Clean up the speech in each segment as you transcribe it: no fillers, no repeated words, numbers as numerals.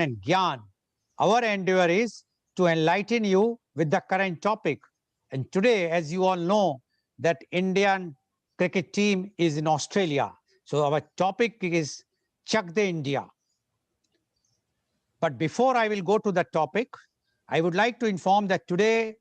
and Gyan. Our endeavor is to enlighten you with the current topic. And today, as you all know, that Indian cricket team is in Australia. So our topic is CHAK the India. But before I will go to the topic, I would like to inform that today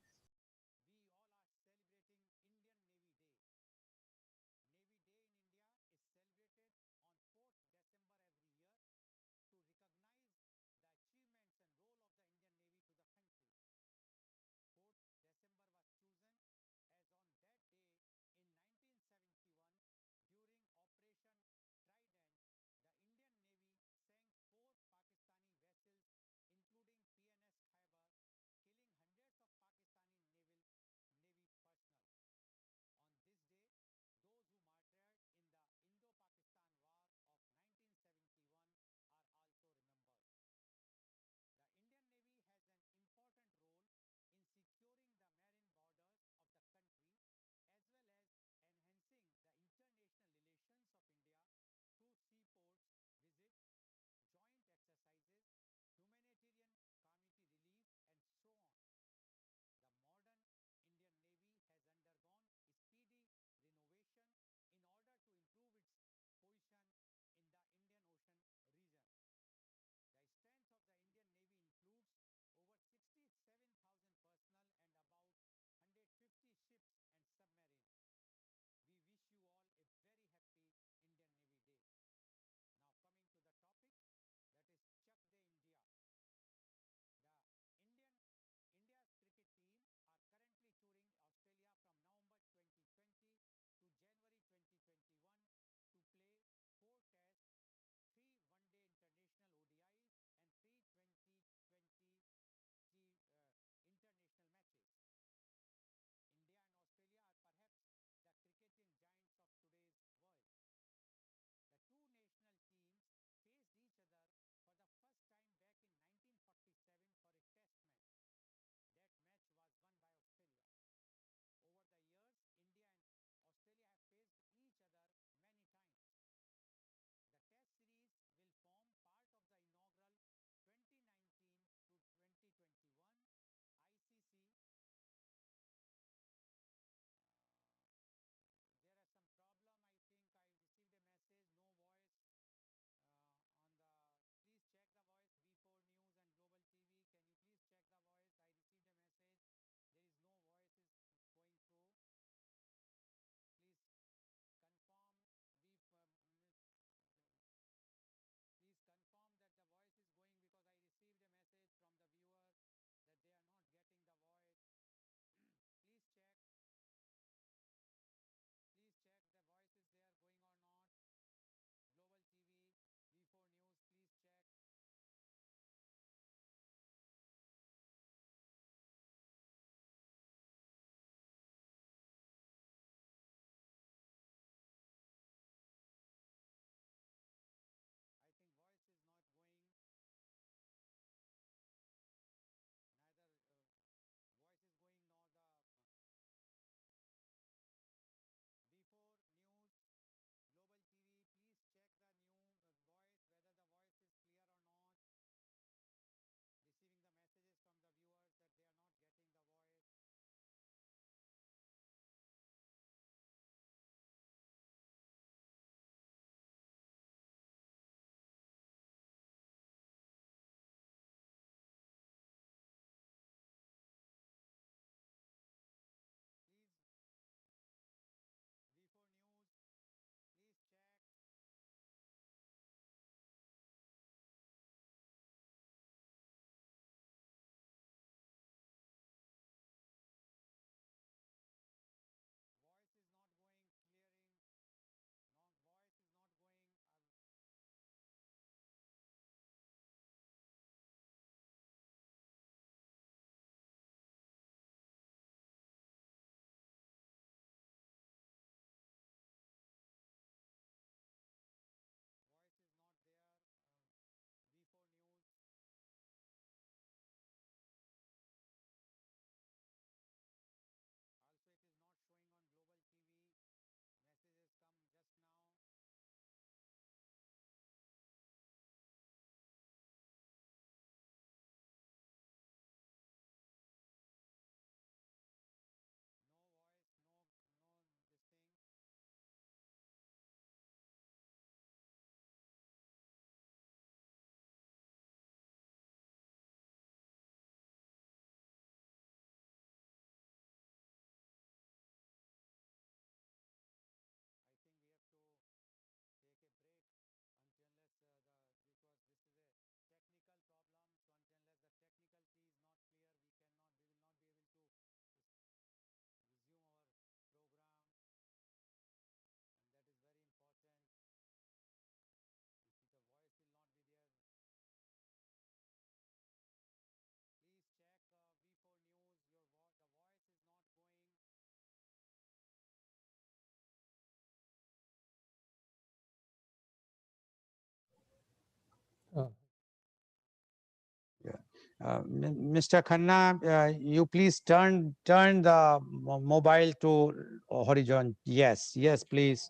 Mr. Khanna, you please turn the mobile to horizon. Yes, yes, please.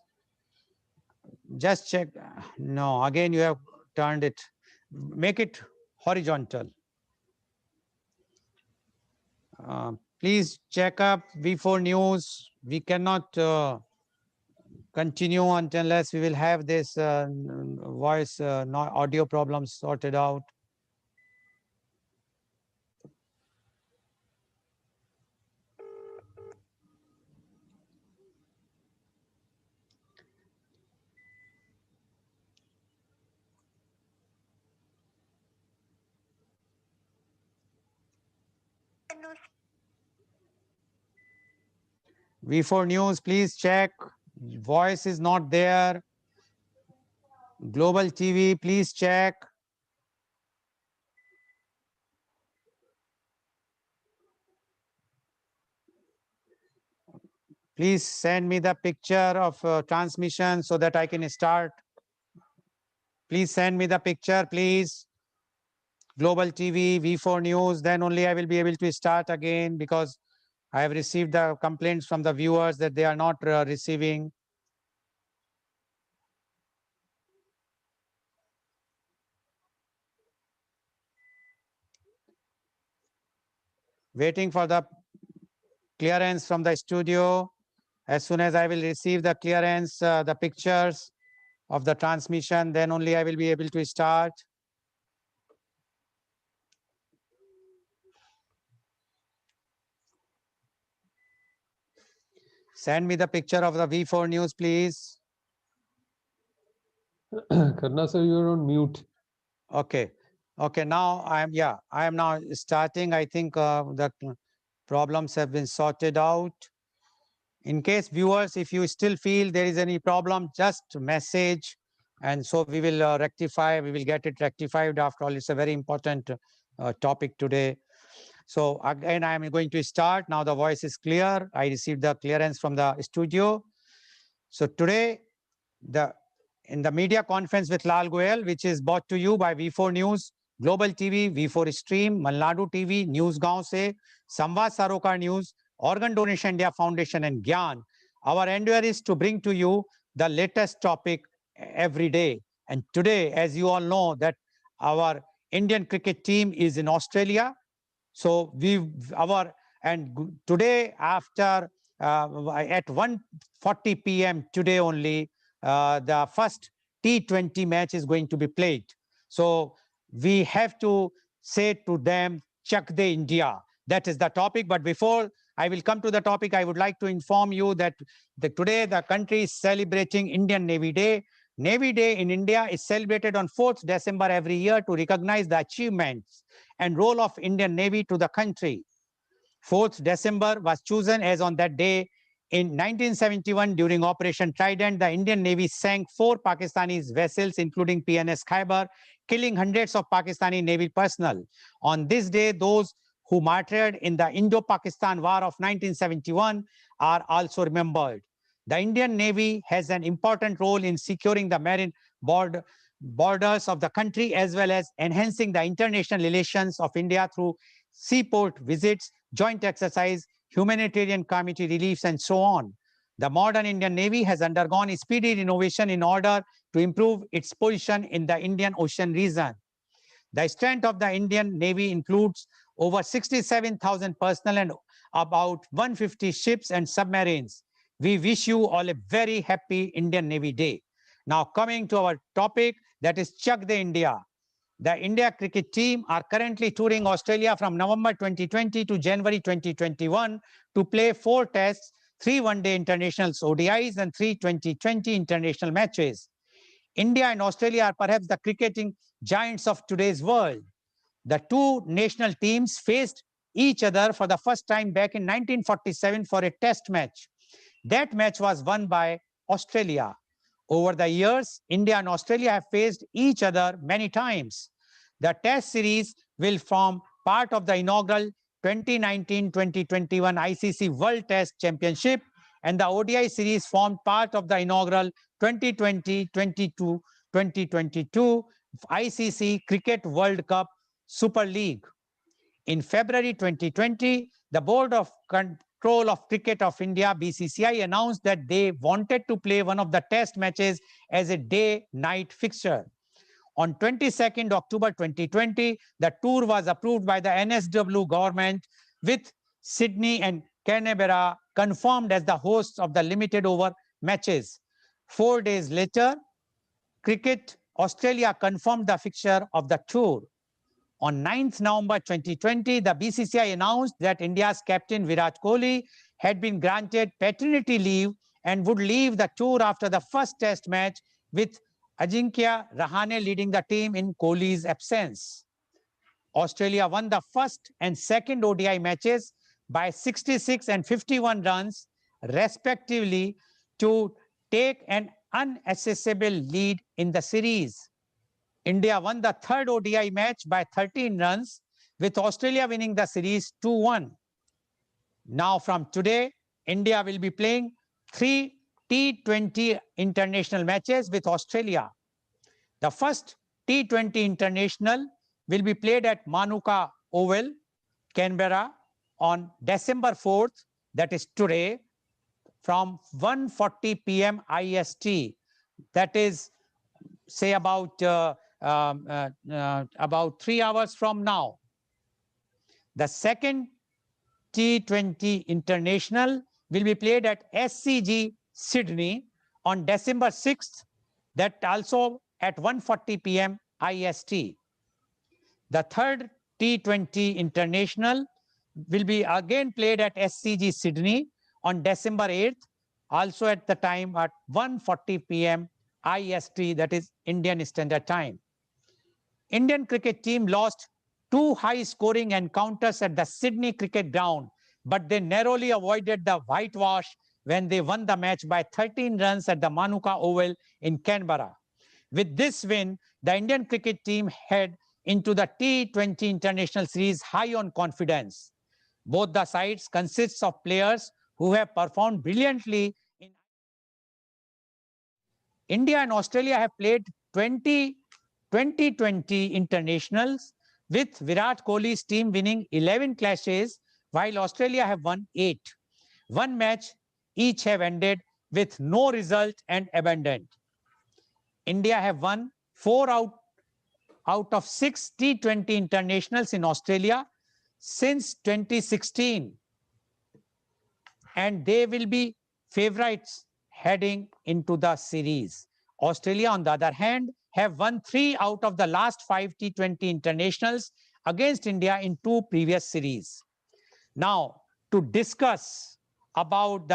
Just check. No, again you have turned it. Make it horizontal. Please check up V4 News. We cannot continue unless we will have this voice, audio problems sorted out. V4 News, please check. Voice is not there. Global TV, please check. Please send me the picture of transmission so that I can start. Please send me the picture, please. Global TV, V4 News, then only I will be able to start again, because I have received the complaints from the viewers that they are not receiving. Waiting for the clearance from the studio. As soon as I will receive the clearance, the pictures of the transmission, then only I will be able to start. Send me the picture of the V4 News, please. Karna sir, you are on mute. Okay. Okay, now I am now starting. I think the problems have been sorted out. In case viewers, if you still feel there is any problem, just message, and so we will rectify, we will get it rectified. After all, it's a very important topic today. So again, I am going to start. Now the voice is clear. I received the clearance from the studio. So today, in the media conference with Lal Goel, which is brought to you by V4 News, Global TV, V4 Stream, Malnadu TV, News Gaon Se, Samvad Sarokar News, Organ Donation India Foundation, and Gyan. Our endeavor is to bring to you the latest topic every day. And today, as you all know, that our Indian cricket team is in Australia. So today after at 1:40 p.m. today only, the first T20 match is going to be played. So we have to say to them, CHAK the India. That is the topic. But before I will come to the topic, I would like to inform you that today the country is celebrating Indian Navy Day. Navy Day in India is celebrated on 4th December every year to recognize the achievements and role of Indian Navy to the country. 4th December was chosen as on that day. In 1971, during Operation Trident, the Indian Navy sank 4 Pakistani vessels, including PNS Khyber, killing hundreds of Pakistani Navy personnel. On this day, those who martyred in the Indo-Pakistan War of 1971 are also remembered. The Indian Navy has an important role in securing the marine borders of the country, as well as enhancing the international relations of India through seaport visits, joint exercise, humanitarian committee reliefs, and so on. The modern Indian Navy has undergone speedy renovation in order to improve its position in the Indian Ocean region. The strength of the Indian Navy includes over 67,000 personnel and about 150 ships and submarines. We wish you all a very happy Indian Navy Day. Now coming to our topic, that is CHAK the India. The India cricket team are currently touring Australia from November 2020 to January 2021 to play 4 tests, 3 one-day internationals ODIs, and 3 2020 international matches. India and Australia are perhaps the cricketing giants of today's world. The two national teams faced each other for the first time back in 1947 for a test match. That match was won by Australia. Over the years, India and Australia have faced each other many times. The test series will form part of the inaugural 2019-2021 ICC World Test Championship, and the ODI series formed part of the inaugural 2020-2022 ICC Cricket World Cup Super League. In February 2020, the Board of Control of Cricket of India, BCCI, announced that they wanted to play one of the test matches as a day-night fixture. On 22nd October 2020, the tour was approved by the NSW government, with Sydney and Canberra confirmed as the hosts of the limited over matches. 4 days later, Cricket Australia confirmed the fixture of the tour. On 9th November 2020, the BCCI announced that India's captain Virat Kohli had been granted paternity leave and would leave the tour after the first test match, with Ajinkya Rahane leading the team in Kohli's absence. Australia won the first and second ODI matches by 66 and 51 runs, respectively, to take an unaccessible lead in the series. India won the third ODI match by 13 runs, with Australia winning the series 2-1. Now, from today, India will be playing 3 T20 international matches with Australia. The first T20 international will be played at Manuka Oval, Canberra, on December 4th, that is today, from 1:40 p.m. IST. That is, say, about 3 hours from now. The second T20 international will be played at SCG Sydney on December 6th, that also at 1:40 p.m. IST. The third T20 international will be again played at SCG Sydney on December 8th, also at the time at 1:40 p.m. IST, that is Indian Standard Time. Indian cricket team lost 2 high-scoring encounters at the Sydney Cricket Ground, but they narrowly avoided the whitewash when they won the match by 13 runs at the Manuka Oval in Canberra. With this win, the Indian cricket team head into the T20 International Series high on confidence. Both the sides consist of players who have performed brilliantly. India and Australia have played 2020 internationals, with Virat Kohli's team winning 11 clashes, while Australia have won 8. One match each have ended with no result and abandoned. India have won 4 out of 6 T20 internationals in Australia since 2016, and they will be favorites heading into the series. Australia, on the other hand, have won 3 out of the last 5 T20 internationals against India in 2 previous series. Now, to discuss about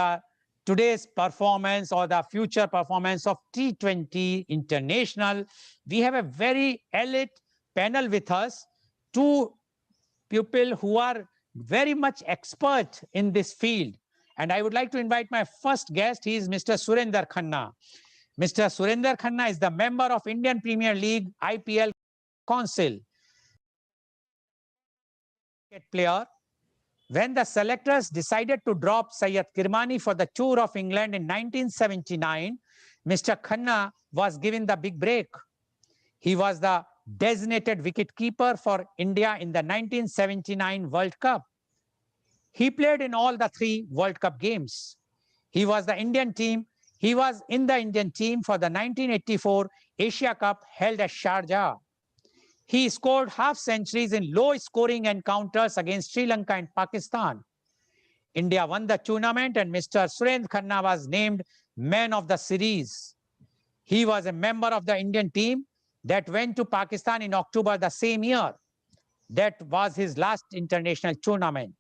today's performance or the future performance of T20 international, we have a very elite panel with us, 2 people who are very much expert in this field. And I would like to invite my first guest. He is Mr. Surinder Khanna. Mr. Surinder Khanna is the member of Indian Premier League IPL Council. Player. When the selectors decided to drop Syed Kirmani for the tour of England in 1979, Mr. Khanna was given the big break. He was the designated wicketkeeper for India in the 1979 World Cup. He played in all the 3 World Cup games. He was in the Indian team for the 1984 Asia Cup held at Sharjah. He scored half centuries in low-scoring encounters against Sri Lanka and Pakistan. India won the tournament, and Mr. Surinder Khanna was named man of the series. He was a member of the Indian team that went to Pakistan in October the same year. That was his last international tournament.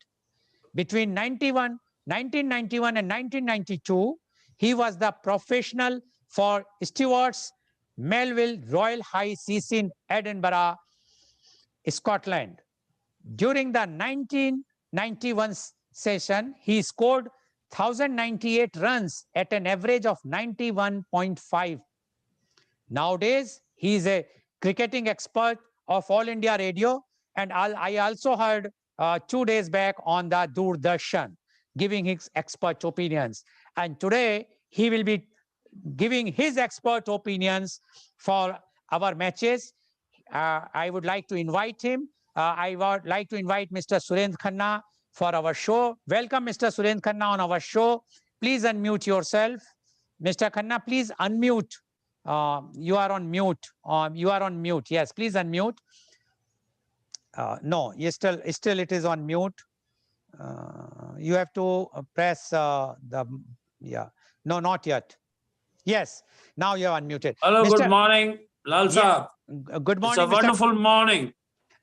Between 1991 and 1992, he was the professional for Stewart's Melville Royal High Seas in Edinburgh, Scotland. During the 1991 session, he scored 1,098 runs at an average of 91.5. Nowadays, he is a cricketing expert of All India Radio, and I also heard 2 days back on the Doordarshan, giving his expert opinions. And today, he will be giving his expert opinions for our matches. I would like to invite him. I would like to invite Mr. Surendra Khanna for our show. Welcome, Mr. Surendra Khanna, on our show. Please unmute yourself. Mr. Khanna, please unmute. You are on mute. You are on mute. Yes, please unmute. No, still it is on mute. You have to press yeah. No, not yet. Yes, now you are unmuted. Hello, Mr. good morning, Lal Yeah, Saab. good It's a morning, Mr. wonderful morning.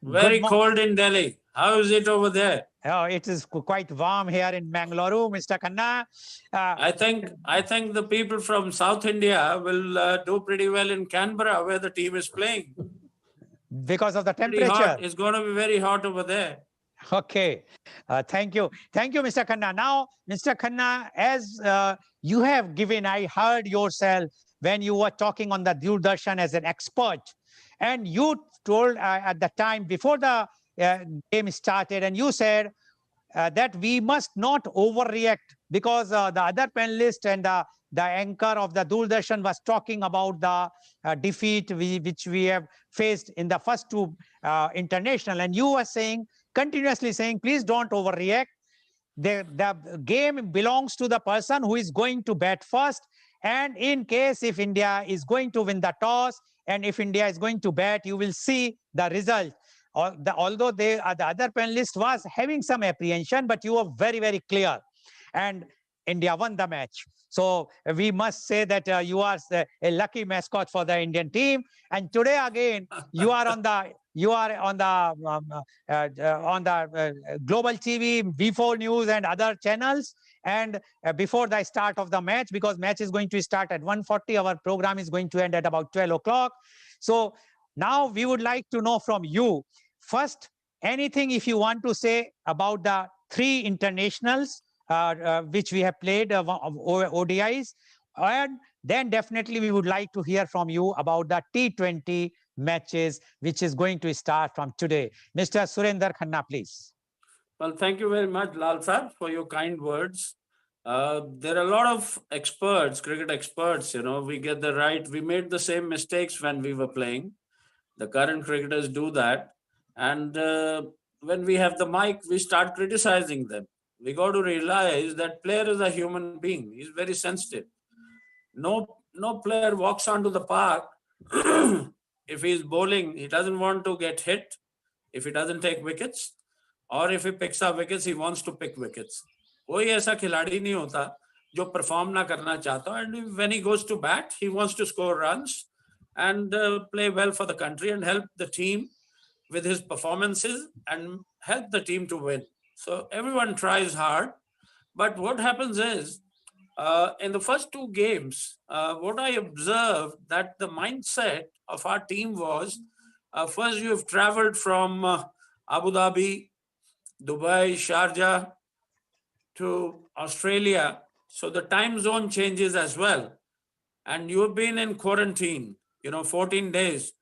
Good Very cold in Delhi. How is it over there? Oh, it is quite warm here in Mangalore, Mr. Khanna. I think the people from South India will do pretty well in Canberra, where the team is playing. Because of the Pretty temperature. hot. It's going to be very hot over there. Okay. Thank you. Thank you, Mr. Khanna. Now, Mr. Khanna, as you have given, I heard yourself when you were talking on the Doordarshan as an expert, and you told at the time before the game started, and you said that we must not overreact because the other panelist and the anchor of the Doordarshan was talking about the defeat which we have faced in the first two international. And you were saying, continuously saying, please don't overreact. The game belongs to the person who is going to bat first. And in case if India is going to win the toss, and if India is going to bat, you will see the result. Although the other panelist was having some apprehension, but you were very, very clear. And India won the match. So we must say that you are a lucky mascot for the Indian team. And today again, you are on the global TV, V4 News, and other channels. And before the start of the match, because match is going to start at 1:40, our program is going to end at about 12 o'clock. So now we would like to know from you first anything if you want to say about the three internationals which we have played ODIs, and then definitely we would like to hear from you about the T20 matches which is going to start from today. Mr. Surendra Khanna, please. Well, thank you very much, Lal Saab, for your kind words. There are a lot of experts, cricket experts, we get the right. We made the same mistakes when we were playing. The current cricketers do that. And when we have the mic, we start criticizing them. We got to realize that player is a human being. He's very sensitive. No player walks onto the park. If he's bowling, he doesn't want to get hit. If he doesn't take wickets, or if he picks up wickets, he wants to pick wickets. कोई ऐसा खिलाड़ी नहीं होता जो perform ना करना चाहता. And when he goes to bat, he wants to score runs and play well for the country and help the team with his performances and help the team to win. So everyone tries hard. But what happens is, in the first two games, what I observed that the mindset of our team was, first you have traveled from Abu Dhabi, Dubai, Sharjah to Australia. So the time zone changes as well. And you've been in quarantine, 14 days.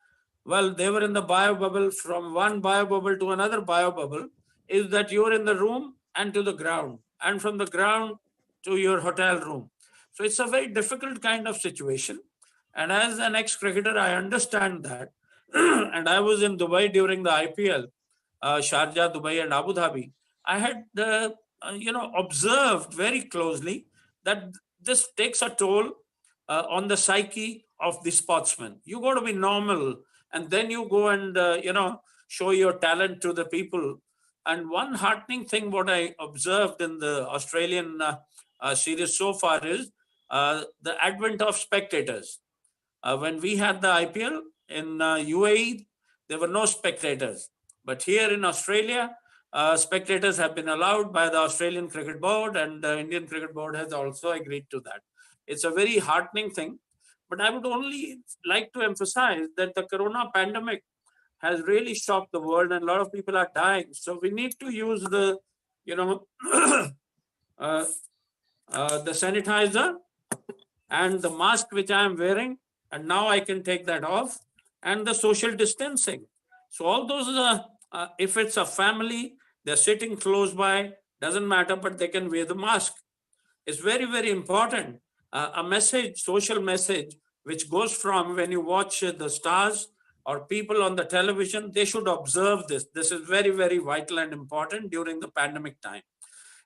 Well, they were in the bio bubble. From one bio bubble to another bio bubble is that you're in the room and to the ground, and from the ground to your hotel room. So it's a very difficult kind of situation. And as an ex-cricketer, I understand that. And I was in Dubai during the IPL, Sharjah, Dubai, and Abu Dhabi. I had, observed very closely that this takes a toll on the psyche of the sportsman. You got to be normal, and then you go and show your talent to the people. And one heartening thing what I observed in the Australian series so far is the advent of spectators. When we had the IPL in UAE, there were no spectators. But here in Australia, spectators have been allowed by the Australian Cricket Board, and the Indian Cricket Board has also agreed to that. It's a very heartening thing. But I would only like to emphasize that the corona pandemic has really shocked the world, and a lot of people are dying. So we need to use the, the sanitizer and the mask which I am wearing, and now I can take that off, and the social distancing. So all those, if it's a family, they're sitting close by, doesn't matter, but they can wear the mask. It's very, very important. A message, social message, which goes from when you watch the stars or people on the television, they should observe this. This is very, very vital and important during the pandemic time.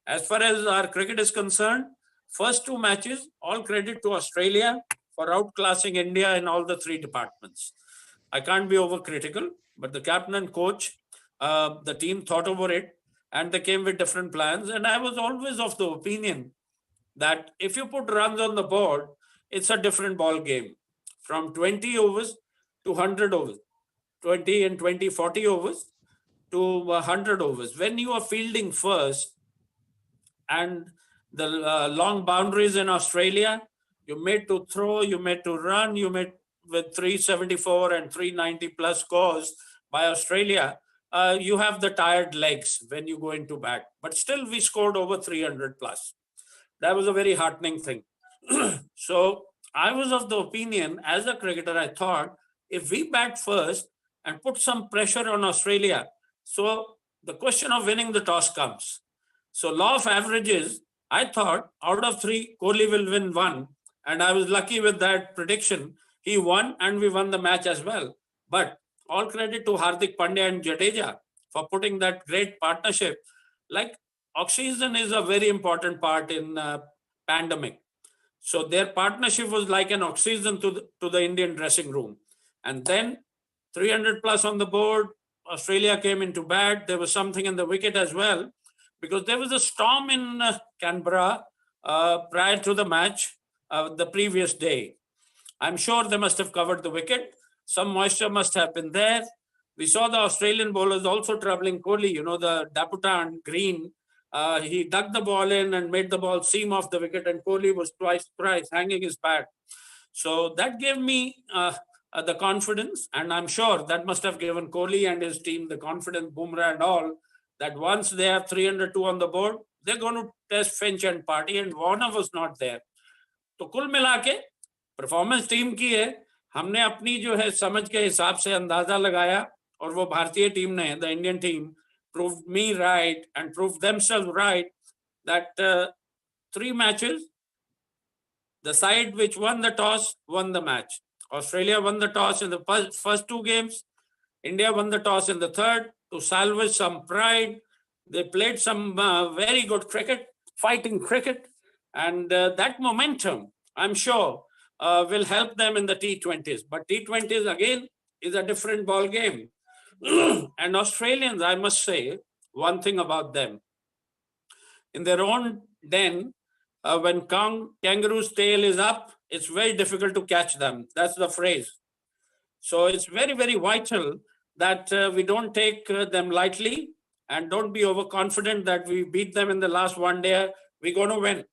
As far as our cricket is concerned, first two matches, all credit to Australia for outclassing India in all the three departments. I can't be overcritical, but the captain and coach, the team thought over it and they came with different plans. And I was always of the opinion that if you put runs on the board, it's a different ball game. From 20 overs to 100 overs, 20 and 20, 40 overs to 100 overs. When you are fielding first and the long boundaries in Australia, you made to throw, you made to run, you made with 374 and 390 plus scores by Australia, you have the tired legs when you go into bat. But still, we scored over 300 plus. That was a very heartening thing. So I was of the opinion, as a cricketer, I thought if we bat first and put some pressure on Australia, so the question of winning the toss comes. So law of averages, I thought out of three, Kohli will win one. And I was lucky with that prediction. He won and we won the match as well. But all credit to Hardik Pandya and Jadeja for putting that great partnership. Like oxygen is a very important part in pandemic. So their partnership was like an oxygen to the Indian dressing room. And then 300 plus on the board, Australia came into bat. There was something in the wicket as well, because there was a storm in Canberra prior to the match the previous day. I'm sure they must have covered the wicket. Some moisture must have been there. We saw the Australian bowlers also troubling Kohli, the debutant Green. He dug the ball in and made the ball seam off the wicket, and Kohli was thrice hanging his bat. So that gave me the confidence, and I'm sure that must have given Kohli and his team the confidence, Bumrah and all, that once they have 302 on the board, they're going to test Finch and Party, and Warner was not there. तो कुल मिला के performance team की है, हमने अपनी जो है समझ के हिसाब से अंदाजा लगाया, और वो भारतीय टीम ने, the Indian team, proved me right and proved themselves right that 3 matches, the side which won the toss won the match. Australia won the toss in the first 2 games. India won the toss in the third to salvage some pride. They played some very good cricket, fighting cricket. And that momentum, I'm sure, will help them in the T20s. But T20s, again, is a different ball game. And Australians, I must say, one thing about them. In their own den, when kangaroo's tail is up, it's very difficult to catch them. That's the phrase. So it's very, very vital that we don't take them lightly and don't be overconfident that we beat them in the last one day. We're going to win.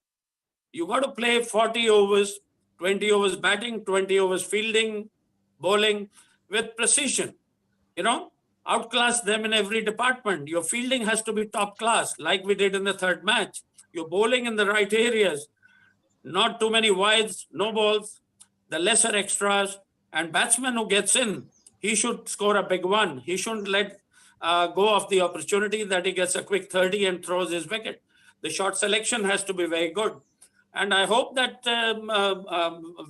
You got to play 40 overs, 20 overs batting, 20 overs fielding, bowling with precision. Outclass them in every department. Your fielding has to be top class, like we did in the third match. You're bowling in the right areas, not too many wides, no balls, the lesser extras, and batsman who gets in, he should score a big one. He shouldn't let go of the opportunity that he gets a quick 30 and throws his wicket. The shot selection has to be very good. And I hope that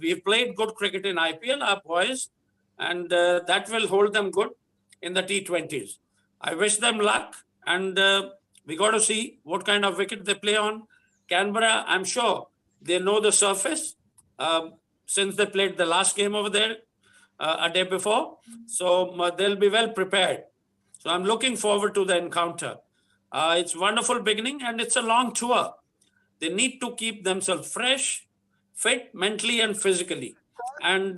we've played good cricket in IPL, our boys, and that will hold them good in the T20s. I wish them luck, and we got to see what kind of wicket they play on. Canberra, I'm sure they know the surface since they played the last game over there a day before. So they'll be well prepared. So I'm looking forward to the encounter. It's wonderful beginning, and it's a long tour. They need to keep themselves fresh, fit mentally and physically. And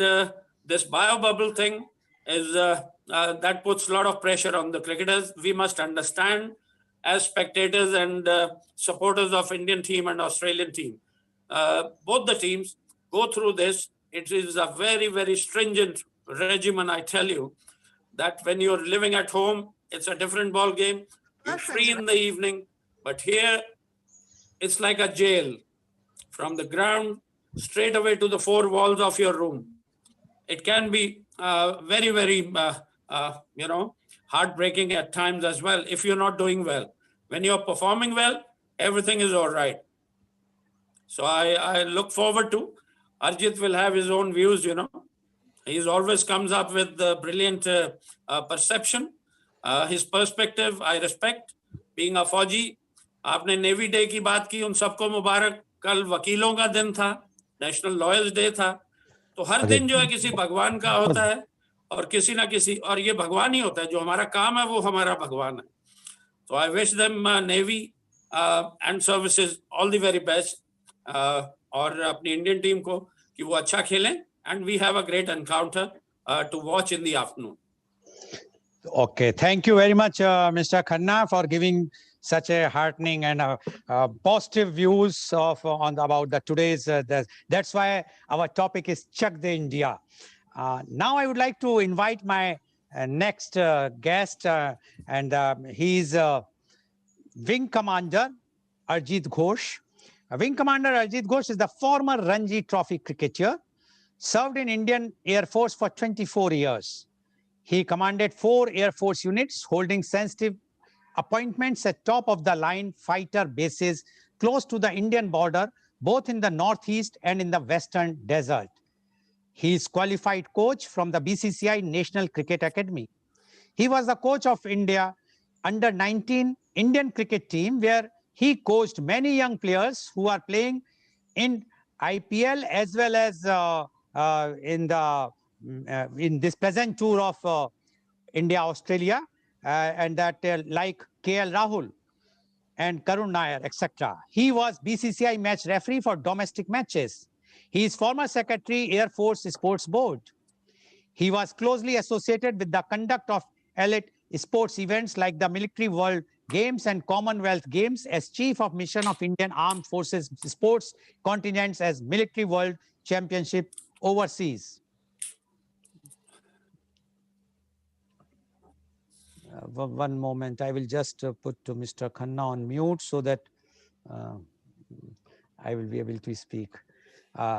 this bio bubble thing is that puts a lot of pressure on the cricketers. We must understand as spectators and supporters of Indian team and Australian team. Both the teams go through this. It is a very, very stringent regimen, I tell you, that when you're living at home, it's a different ball game. You're free in the evening, but here it's like a jail. From the ground straight away to the 4 walls of your room. It can be very, very, heartbreaking at times as well if you're not doing well. When you're performing well, everything is all right. So I look forward to, Arjit will have his own views, He always comes up with the brilliant perception. His perspective, I respect. Being a Fauji, आपने navy day की बात की, उन सबको मुबारक. कल वकीलों का दिन था, नेशनल लॉयर्स डे था. तो हर दिन जो है किसी भगवान का होता है और किसी ना किसी, और ये भगवान ही होता है. जो हमारा काम है वो हमारा भगवान है. So I wish them Navy and services all the very best. और अपनी इंडियन टीम को कि वो अच्छा खेलें, and we have a great encounter to watch in the afternoon. Okay, thank you very much, Mr. Khanna, for giving such a heartening and positive views of about the today's. That's why our topic is CHAK the India. Now I would like to invite my next guest, and he's Wing Commander Arjit Ghosh. Wing Commander Arjit Ghosh is the former Ranji Trophy cricketer, served in Indian Air Force for 24 years. He commanded 4 Air Force units, holding sensitive appointments at top-of-the-line fighter bases close to the Indian border, both in the northeast and in the western desert. He is qualified coach from the BCCI National Cricket Academy. He was the coach of India under-19 Indian cricket team, where he coached many young players who are playing in IPL as well as in this present tour of India, Australia, and that like KL Rahul and Karun Nair, etc. He was BCCI match referee for domestic matches. He is former secretary, Air Force Sports Board. He was closely associated with the conduct of elite sports events like the Military World Games and Commonwealth Games as Chief of Mission of Indian Armed Forces Sports Continents as Military World Championship overseas. One moment, I will just put to Mr. Khanna on mute so that I will be able to speak.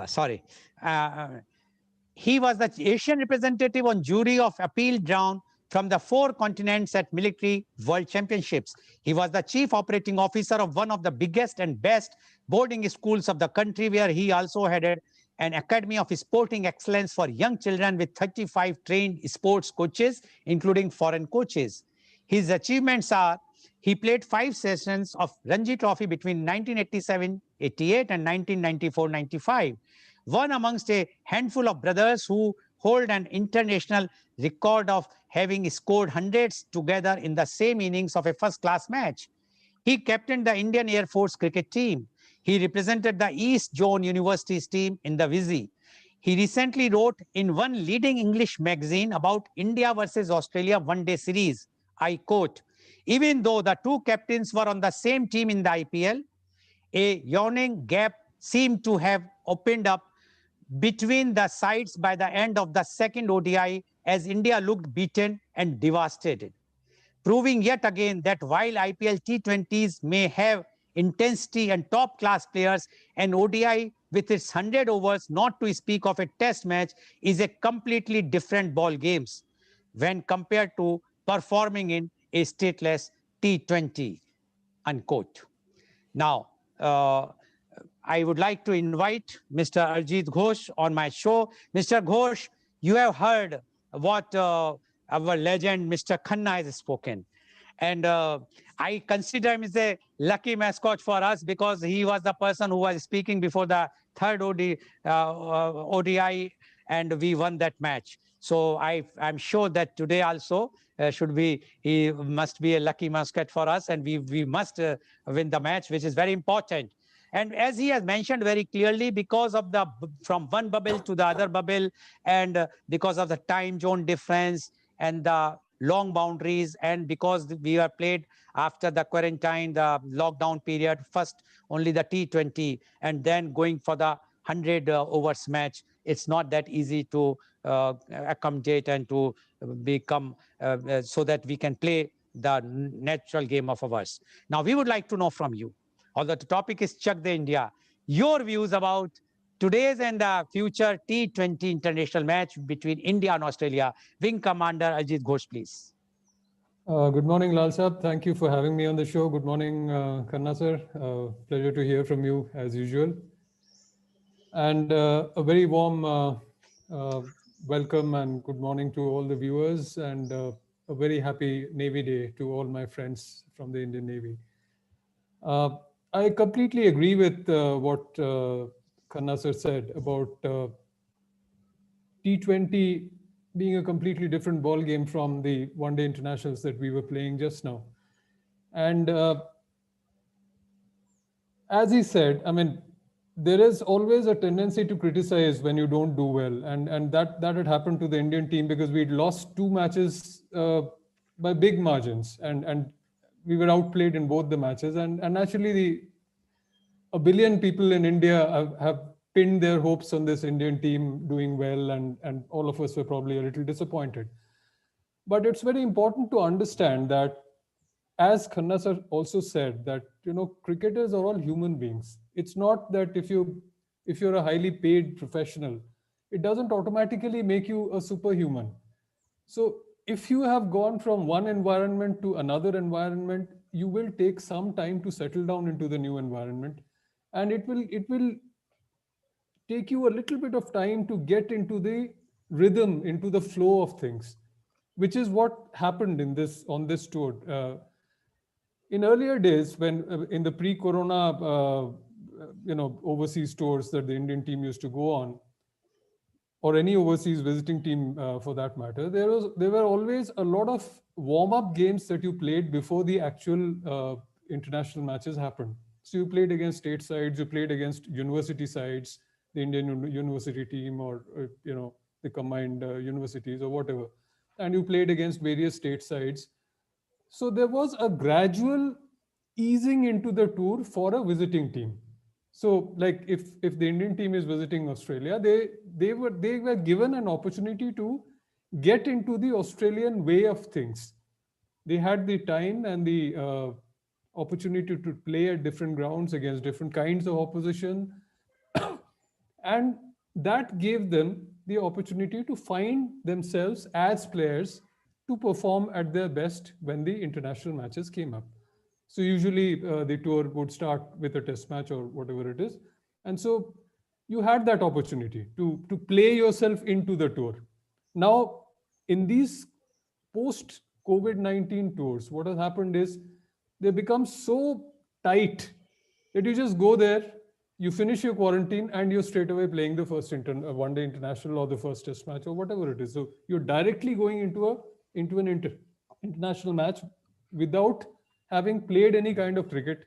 Sorry. He was the Asian representative on jury of appeal drawn from the 4 continents at Military World Championships. He was the chief operating officer of one of the biggest and best boarding schools of the country, where he also headed an academy of sporting excellence for young children with 35 trained sports coaches, including foreign coaches. His achievements are: he played 5 sessions of Ranji Trophy between 1987-88 and 1994-95. One amongst a handful of brothers who hold an international record of having scored hundreds together in the same innings of a first-class match. He captained the Indian Air Force cricket team. He represented the East Zone University's team in the Vizzy. He recently wrote in one leading English magazine about India versus Australia one-day series. I quote, "Even though the two captains were on the same team in the IPL, a yawning gap seemed to have opened up between the sides by the end of the second ODI, as India looked beaten and devastated, proving yet again that while IPL T20s may have intensity and top-class players, an ODI with its 100 overs, not to speak of a test match, is a completely different ball game when compared to performing in a stateless T20, unquote." Now, I would like to invite Mr. Arjit Ghosh on my show. Mr. Ghosh, you have heard what our legend, Mr. Khanna, has spoken. And I consider him as a lucky mascot for us, because he was the person who was speaking before the third ODI, and we won that match. So I'm sure that today also he must be a lucky mascot for us, and we must win the match, which is very important. And as he has mentioned very clearly, because of the from one bubble to the other bubble, and because of the time zone difference and the long boundaries, and because we are played after the quarantine, the lockdown period, first only the T20 and then going for the 100 overs match, it's not that easy to accommodate and to become so that we can play the natural game of ours. Now, we would like to know from you, although the topic is CHAK the India, your views about today's and the future T20 international match between India and Australia. Wing Commander Ajit Ghosh, please. Good morning, Lal Saab. Thank you for having me on the show. Good morning, Khanna sir. Pleasure to hear from you as usual. And a very warm welcome and good morning to all the viewers, and a very happy Navy Day to all my friends from the Indian Navy. Uh, I completely agree with what Khanna sir said about T20 being a completely different ball game from the one-day internationals that we were playing just now. And as he said, I mean, there is always a tendency to criticize when you don't do well, and that had happened to the Indian team because we'd lost two matches by big margins, and we were outplayed in both the matches, and naturally a billion people in India have pinned their hopes on this Indian team doing well, and all of us were probably a little disappointed. But it's very important to understand that, as Khanna sir also said, that cricketers are all human beings. It's not that if you're a highly paid professional, it doesn't automatically make you a superhuman. So if you have gone from one environment to another environment, you will take some time to settle down into the new environment, and it will take you a little bit of time to get into the rhythm, into the flow of things, which is what happened on this tour. In earlier days, when in the pre-corona, overseas tours that the Indian team used to go on, or any overseas visiting team for that matter, there were always a lot of warm-up games that you played before the actual international matches happened. So you played against state sides, you played against university sides, the Indian university team, or the combined universities or whatever, and you played against various state sides. So there was a gradual easing into the tour for a visiting team. So, like, if the Indian team is visiting Australia, they were given an opportunity to get into the Australian way of things. They had the time and the opportunity to play at different grounds against different kinds of opposition, and that gave them the opportunity to find themselves as players to perform at their best when the international matches came up. So usually the tour would start with a test match or whatever it is. And so you had that opportunity to play yourself into the tour. Now, in these post COVID-19 tours, what has happened is they become so tight that you just go there, you finish your quarantine, and you're straight away playing the first one-day international or the first test match or whatever it is. So you're directly going into an international match without having played any kind of cricket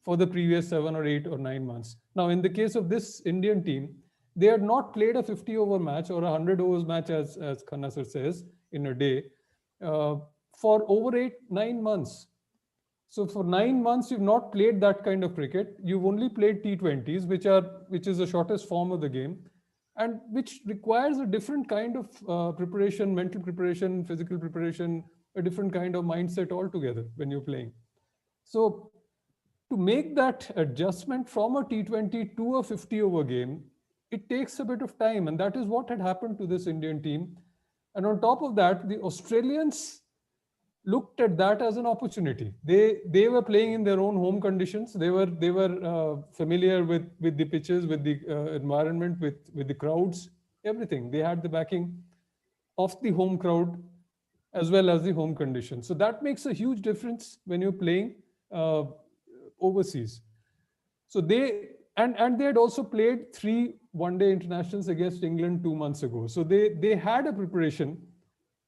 for the previous 7 or 8 or 9 months. Now, in the case of this Indian team, they had not played a 50-over match or a 100 overs match, as Khanna sir says, in a day for over 8, 9 months. So for 9 months, you've not played that kind of cricket. You've only played T20s, which is the shortest form of the game, and which requires a different kind of preparation, mental preparation, physical preparation, a different kind of mindset altogether when you're playing. So to make that adjustment from a T20 to a 50-over game, it takes a bit of time, and that is what had happened to this Indian team. And on top of that, the Australians looked at that as an opportunity. They were playing in their own home conditions. They were familiar with the pitches, with the environment, with the crowds, everything. They had the backing of the home crowd as well as the home conditions. So that makes a huge difference when you're playing overseas. So they had also played 3 one-day internationals against England 2 months ago. So they had a preparation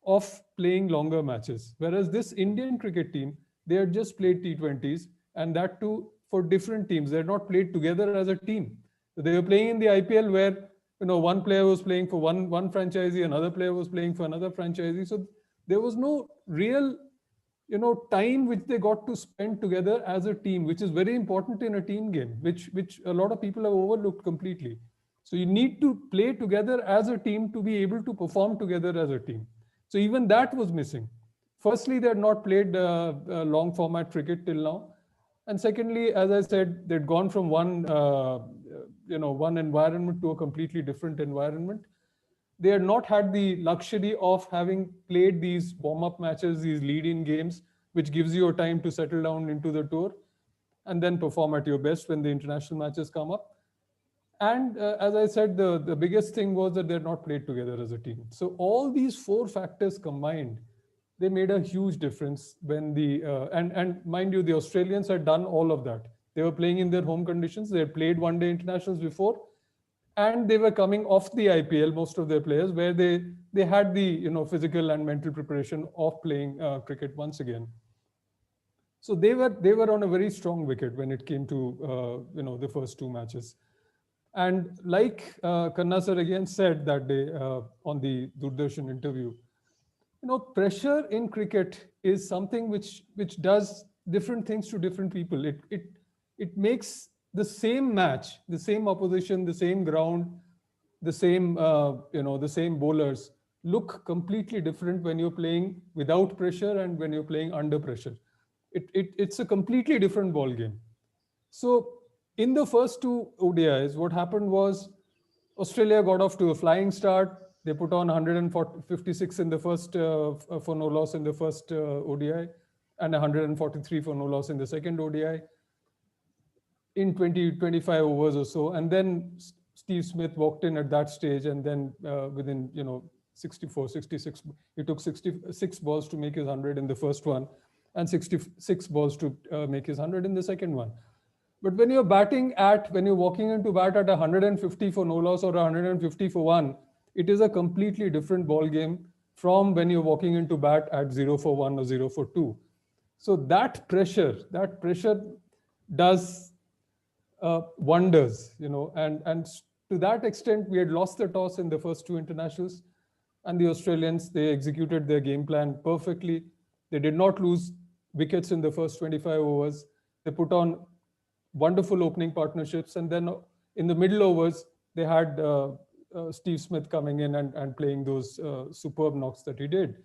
of playing longer matches. Whereas this Indian cricket team, they had just played T20s, and that too for different teams. They had not played together as a team. So they were playing in the IPL where one player was playing for one franchisee, another player was playing for another franchisee. So there was no real time which they got to spend together as a team, which is very important in a team game, which a lot of people have overlooked completely. So you need to play together as a team to be able to perform together as a team. So even that was missing. Firstly, they had not played long format cricket till now. And secondly, as I said, they'd gone from one environment to a completely different environment. They had not had the luxury of having played these warm-up matches, these lead-in games, which gives you a time to settle down into the tour and then perform at your best when the international matches come up. And as I said, the biggest thing was that they're not played together as a team. So all these four factors combined, they made a huge difference when and mind you, the Australians had done all of that. They were playing in their home conditions. They had played one-day internationals before, and they were coming off the IPL, most of their players, where they had the physical and mental preparation of playing cricket once again. So they were on a very strong wicket when it came to the first two matches. And like Khanna sir again said that day on the Doordarshan interview, pressure in cricket is something which does different things to different people. It makes the same match, the same opposition, the same ground, the same bowlers look completely different when you're playing without pressure and when you're playing under pressure. It's a completely different ball game. So in the first two ODIs, what happened was Australia got off to a flying start. They put on 156 in the first for no loss in the first ODI, and 143 for no loss in the second ODI in 20-25 overs or so. And then Steve Smith walked in at that stage, and then within 64, 66, he took 66 balls to make his 100 in the first one, and 66 balls to make his 100 in the second one. But when you're walking into bat at 150 for no loss or 150 for one, it is a completely different ball game from when you're walking into bat at 0 for 1 or 0 for 2. So that pressure does wonders, and to that extent, we had lost the toss in the first two internationals, and the Australians, they executed their game plan perfectly. They did not lose wickets in the first 25 overs. They put on wonderful opening partnerships, and then in the middle overs, they had Steve Smith coming in and playing those superb knocks that he did.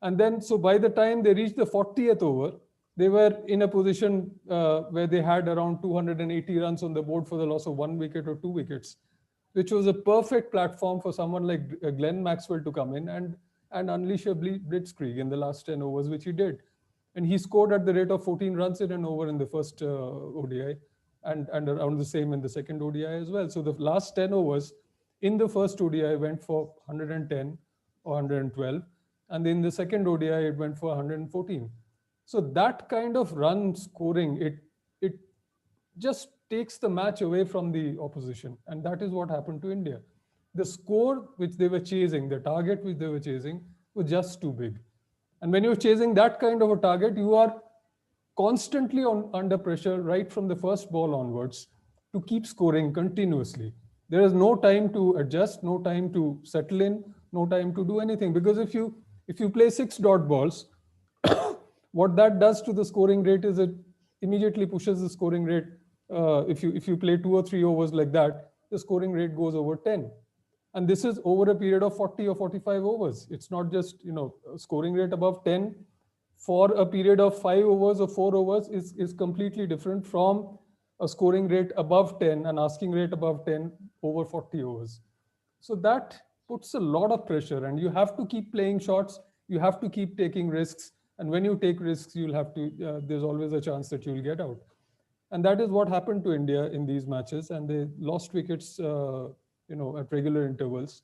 And then, so by the time they reached the 40th over, they were in a position where they had around 280 runs on the board for the loss of 1 wicket or 2 wickets, which was a perfect platform for someone like Glenn Maxwell to come in and unleash a blitzkrieg in the last 10 overs, which he did. And he scored at the rate of 14 runs in an over in the first ODI, and around the same in the second ODI as well. So the last 10 overs in the first ODI went for 110 or 112, and in the second ODI it went for 114. So that kind of run scoring, it just takes the match away from the opposition, and that is what happened to India. The score which they were chasing, the target which they were chasing, was just too big. And when you're chasing that kind of a target, you are constantly under pressure right from the first ball onwards to keep scoring continuously. There is no time to adjust, no time to settle in, no time to do anything. Because if you play 6 dot balls, what that does to the scoring rate is it immediately pushes the scoring rate. If you play 2 or 3 overs like that, the scoring rate goes over 10. And this is over a period of 40 or 45 overs. It's not just, a scoring rate above 10 for a period of 5 overs or 4 overs is completely different from a scoring rate above 10 and asking rate above 10 over 40 overs. So that puts a lot of pressure, and you have to keep playing shots. You have to keep taking risks. And when you take risks, you'll have to, there's always a chance that you'll get out. And that is what happened to India in these matches. And they lost wickets, at regular intervals,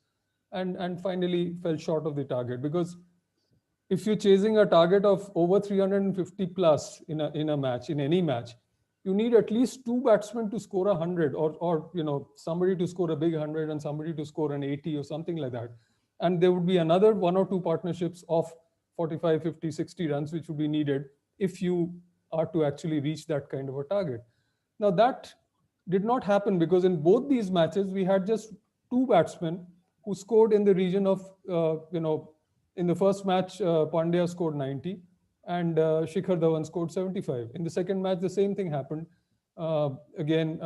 and finally fell short of the target. Because if you're chasing a target of over 350 plus in a match, in any match, you need at least 2 batsmen to score 100, or somebody to score a big 100 and somebody to score an 80 or something like that. And there would be another 1 or 2 partnerships of 45, 50, 60 runs, which would be needed if you are to actually reach that kind of a target. Now that did not happen, because in both these matches, we had just 2 batsmen who scored in the region of, in the first match, Pandya scored 90 and Shikhar Dhawan scored 75. In the second match, the same thing happened. Again,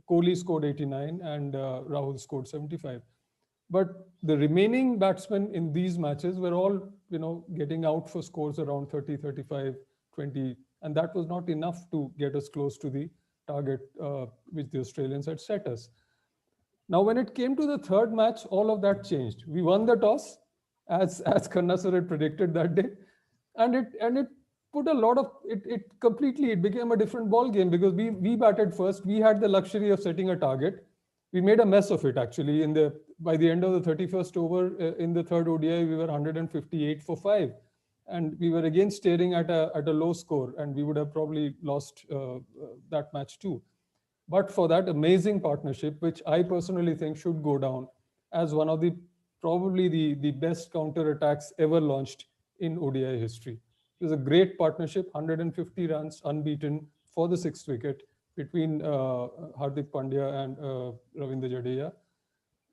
Kohli scored 89 and Rahul scored 75. But the remaining batsmen in these matches were all, getting out for scores around 30, 35, 20. And that was not enough to get us close to the target which the Australians had set us. Now, when it came to the third match, all of that changed. We won the toss, as Khanna sir had predicted that day, and it put a lot of it completely. It became a different ball game, because we batted first. We had the luxury of setting a target, We made a mess of it actually. By the end of the 31st over in the third ODI, we were 158 for 5, and we were again staring at a low score, and we would have probably lost that match too. But for that amazing partnership, which I personally think should go down as one of the probably the best counter attacks ever launched in ODI history. It was a great partnership, 150 runs unbeaten for the sixth wicket between Hardik Pandya and Ravindra Jadeja.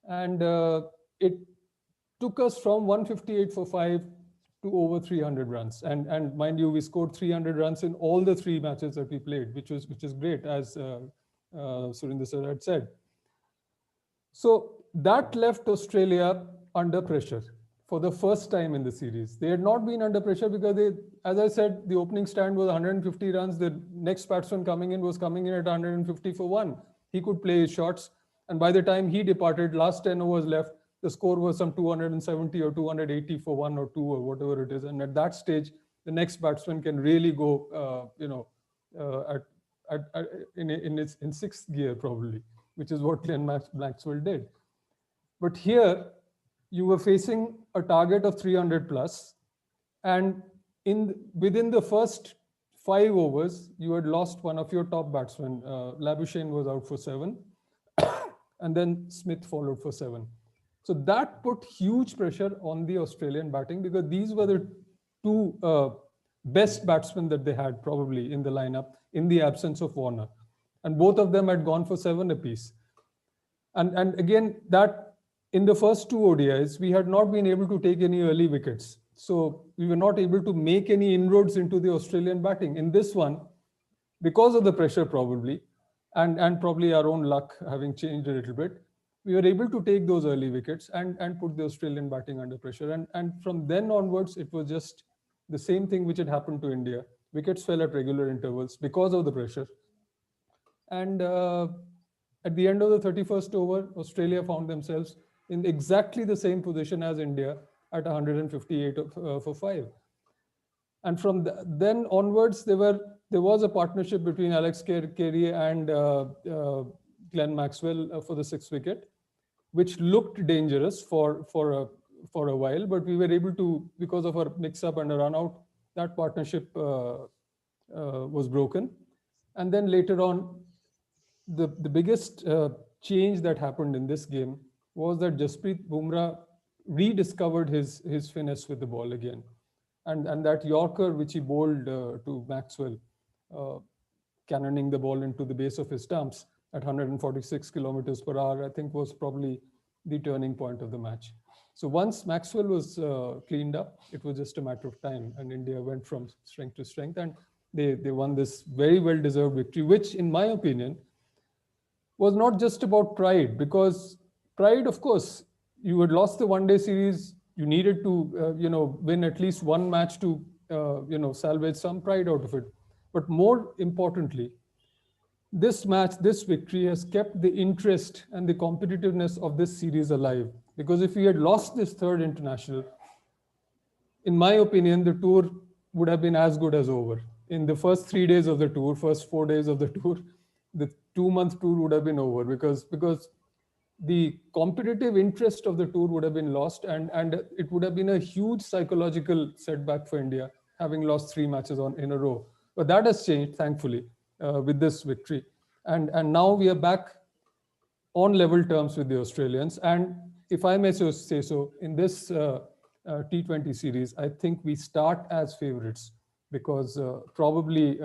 And it took us from 158 for 5 to over 300 runs. And mind you, we scored 300 runs in all the 3 matches that we played, which is great, as Surinder sir had said. So that left Australia under pressure for the first time in the series. They had not been under pressure because they, as I said, the opening stand was 150 runs. The next batsman coming in was coming in at 150 for 1. He could play his shots. And by the time he departed, last 10 overs left, the score was some 270 or 280 for 1 or 2 or whatever it is. And at that stage, the next batsman can really go, in sixth gear probably, which is what Glenn Maxwell did. But here, you were facing a target of 300 plus, and within the first 5 overs, you had lost one of your top batsmen. Labuschagne was out for 7, and then Smith followed for 7. So that put huge pressure on the Australian batting, because these were the 2 best batsmen that they had probably in the lineup in the absence of Warner. And both of them had gone for 7 apiece. And again, that in the first 2 ODIs, we had not been able to take any early wickets. So we were not able to make any inroads into the Australian batting. In this one, because of the pressure probably, and probably our own luck having changed a little bit, we were able to take those early wickets and put the Australian batting under pressure. And from then onwards, it was just the same thing which had happened to India. Wickets fell at regular intervals because of the pressure. And at the end of the 31st over, Australia found themselves in exactly the same position as India at 158 for 5. And from then onwards, there was a partnership between Alex Carey and Glenn Maxwell for the 6th wicket, which looked dangerous for a while, but we were able to, because of our mix-up and a run-out, that partnership was broken. And then later on, the biggest change that happened in this game was that Jasprit Bumrah rediscovered his finesse with the ball again. And that Yorker, which he bowled to Maxwell, cannoning the ball into the base of his stumps at 146 kilometers per hour, I think was probably the turning point of the match. So once Maxwell was cleaned up, it was just a matter of time, and India went from strength to strength, and they won this very well-deserved victory, which, in my opinion, was not just about pride, because pride, of course, you had lost the one-day series, you needed to, win at least one match to, salvage some pride out of it. But more importantly, this match, this victory has kept the interest and the competitiveness of this series alive. Because if we had lost this third international, in my opinion, the tour would have been as good as over. In the first 3 days of the tour, first 4 days of the tour, the 2-month tour would have been over because the competitive interest of the tour would have been lost, and it would have been a huge psychological setback for India, having lost 3 matches in a row. But that has changed, thankfully, with this victory. And now we are back on level terms with the Australians. And if I may say so, in this T20 series, I think we start as favorites because probably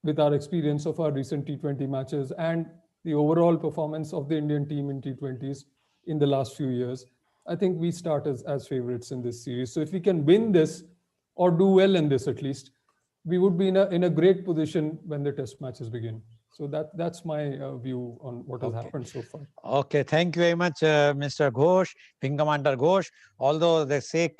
with our experience of our recent T20 matches and the overall performance of the Indian team in T20s in the last few years, I think we start as favorites in this series. So if we can win this or do well in this at least, we would be in a great position when the test matches begin. So that's my view on what has happened so far. Okay, thank you very much, Mr. Ghosh, Wing Commander Ghosh. Although they say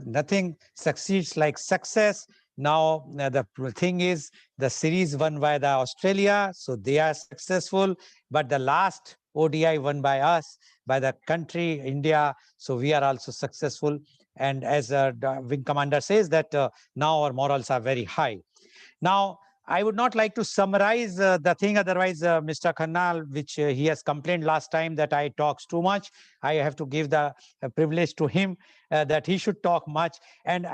nothing succeeds like success. Now, the thing is, the series won by the Australia, so they are successful. But the last ODI won by us, by the country, India, so we are also successful. And as the Wing Commander says that now our morals are very high. Now, I would not like to summarize the thing. Otherwise, Mr. Khanna, which he has complained last time that I talks too much, I have to give the privilege to him that he should talk much. And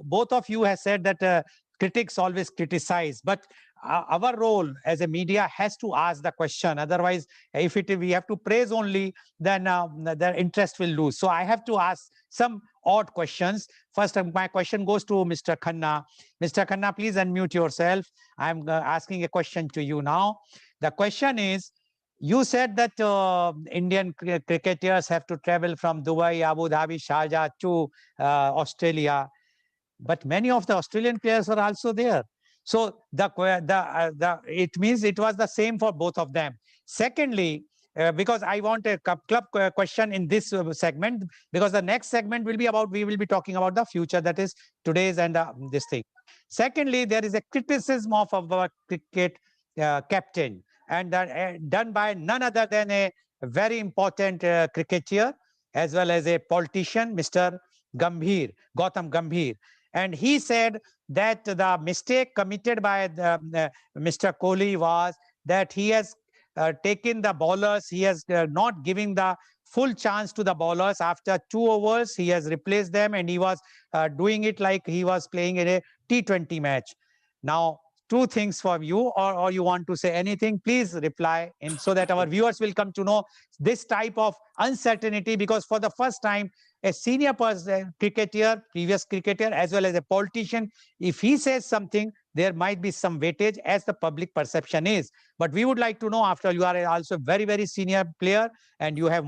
both of you have said that critics always criticize, but our role as a media has to ask the question. Otherwise, if we have to praise only, then the interest will lose. So I have to ask some odd questions. First, my question goes to Mr. Khanna. Mr. Khanna, please unmute yourself. I'm asking a question to you now. The question is, you said that Indian cricketers have to travel from Dubai, Abu Dhabi, Sharjah to Australia, but many of the Australian players are also there. So it means it was the same for both of them. Secondly, because I want a club question in this segment, because the next segment will be about, we will be talking about the future, that is today's and this thing. Secondly, there is a criticism of our cricket captain, and done by none other than a very important cricketer as well as a politician, Mr. Gambhir, Gautam Gambhir. And he said that the mistake committed by Mr. Kohli was that he has taken the bowlers, he has not giving the full chance to the bowlers. After 2 overs, he has replaced them, and he was doing it like he was playing in a T20 match. Now, two things for you, or you want to say anything, please reply, and so that our viewers will come to know this type of uncertainty, because for the first time, a senior cricketer, previous cricketer, as well as a politician, if he says something, there might be some weightage as the public perception is. But we would like to know, after you are also a very, very senior player and you have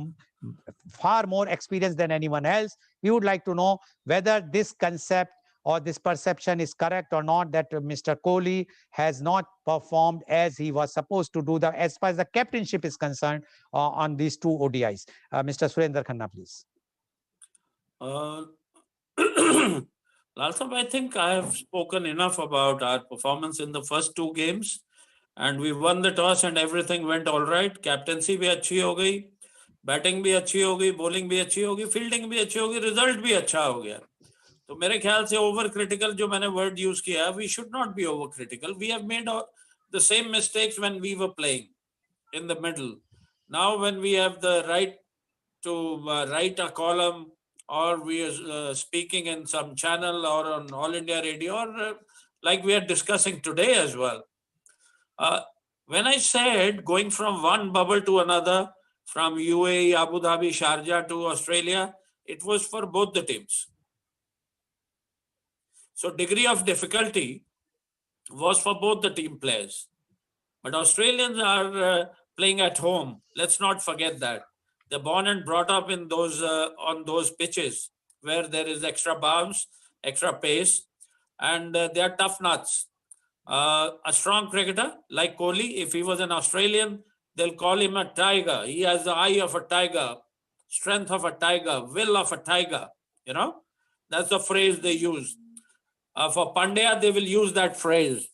far more experience than anyone else, we would like to know whether this concept or this perception is correct or not, that Mr. Kohli has not performed as he was supposed to do, as far as the captainship is concerned, on these two ODIs. Mr. Surendra Khanna, please. Lal Sahab, I think I have spoken enough about our performance in the first two games, and we won the toss and everything went all right. Captaincy bhi achhi ho gayi, batting भी अच्छी होगी, bowling भी अच्छी होगी, fielding भी अच्छी होगी, result भी अच्छा हो गया. तो मेरे ख्याल से ओवर क्रिटिकल जो मैंने वर्ड यूज किया, we should not be over critical. We have made the same mistakes when we were playing in the middle. Now when we have the right to write a column, or we are speaking in some channel or on All India Radio, or like we are discussing today as well. When I said going from one bubble to another, from UAE, Abu Dhabi, Sharjah to Australia, it was for both the teams. So degree of difficulty was for both the team players. But Australians are playing at home. Let's not forget that. They're born and brought up in those on those pitches where there is extra bounce, extra pace, and they are tough nuts. A strong cricketer like Kohli, if he was an Australian, they'll call him a tiger. He has the eye of a tiger, strength of a tiger, will of a tiger. You know, that's the phrase they use. For Pandya, they will use that phrase.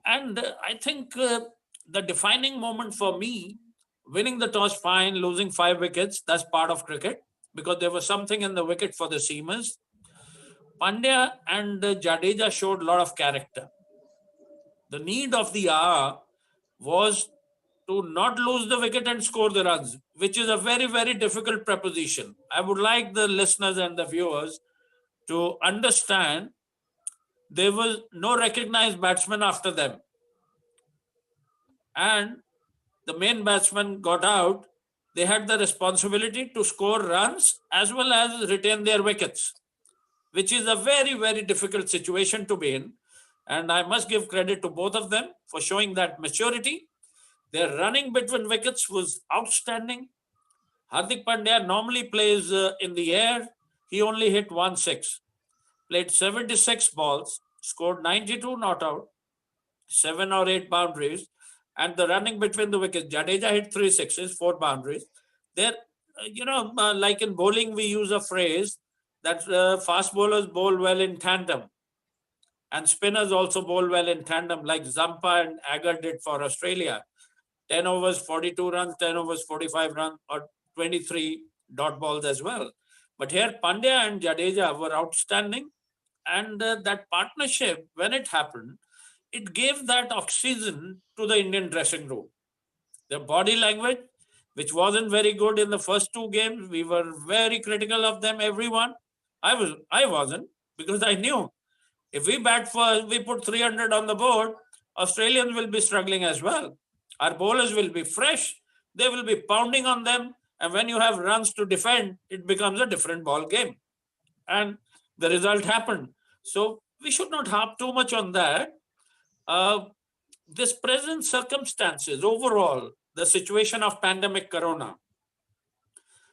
And I think the defining moment for me, winning the toss fine, losing 5 wickets, that's part of cricket, because there was something in the wicket for the seamers. Pandya and Jadeja showed a lot of character. The need of the hour was to not lose the wicket and score the runs, which is a very, very difficult proposition. I would like the listeners and the viewers to understand there was no recognized batsman after them. And the main batsman got out. They had the responsibility to score runs as well as retain their wickets, which is a very, very difficult situation to be in. And I must give credit to both of them for showing that maturity. Their running between wickets was outstanding. Hardik Pandya normally plays in the air. He only hit 1-6, played 76 balls, scored 92 not out, 7 or 8 boundaries, and the running between the wickets. Jadeja hit 3 sixes, 4 boundaries. There, like in bowling, we use a phrase that fast bowlers bowl well in tandem, and spinners also bowl well in tandem, like Zampa and Agar did for Australia. 10 overs, 42 runs, 10 overs, 45 runs, or 23 dot balls as well. But here, Pandya and Jadeja were outstanding, and that partnership, when it happened, it gave that oxygen to the Indian dressing room. Their body language, which wasn't very good in the first two games, we were very critical of them, everyone. I wasn't, because I knew if we bat first, we put 300 on the board, Australians will be struggling as well. Our bowlers will be fresh, they will be pounding on them, and when you have runs to defend, it becomes a different ball game. And the result happened. So we should not harp too much on that. This present circumstances, overall, the situation of pandemic corona,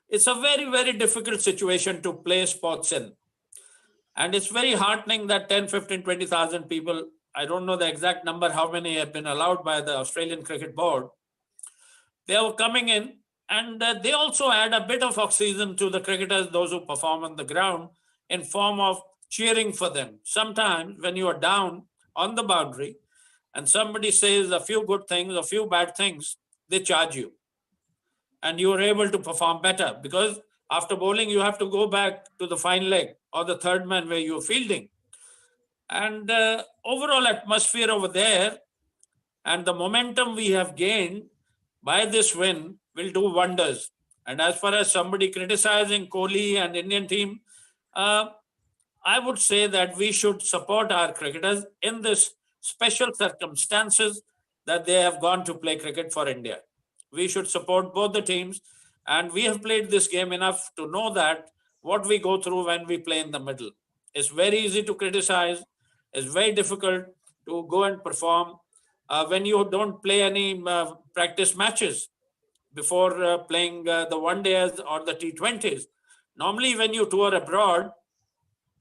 it's a very, very difficult situation to play sports in. And it's very heartening that 10, 15, 20,000 people, I don't know the exact number, how many have been allowed by the Australian Cricket Board. They are coming in, and they also add a bit of oxygen to the cricketers, those who perform on the ground, in form of cheering for them. Sometimes when you are down on the boundary and somebody says a few good things, a few bad things, they charge you. And you are able to perform better, because after bowling, you have to go back to the fine leg or the third man where you're fielding. And overall atmosphere over there and the momentum we have gained by this win will do wonders. And as far as somebody criticizing Kohli and Indian team, I would say that we should support our cricketers in this special circumstances that they have gone to play cricket for India. We should support both the teams, and we have played this game enough to know that what we go through when we play in the middle. It's very easy to criticize. It's very difficult to go and perform when you don't play any practice matches before playing the one days or the T20s. Normally, when you tour abroad,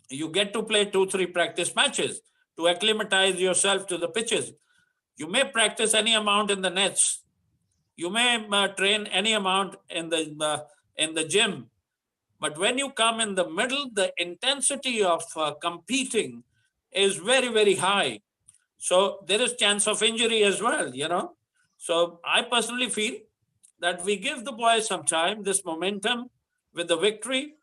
you get to play 2-3 practice matches to acclimatize yourself to the pitches. You may practice any amount in the nets. You may train any amount in the gym. But when you come in the middle, the intensity of competing is very, very high. So there is chance of injury as well, you know. So I personally feel that we give the boys some time, this momentum with the victory.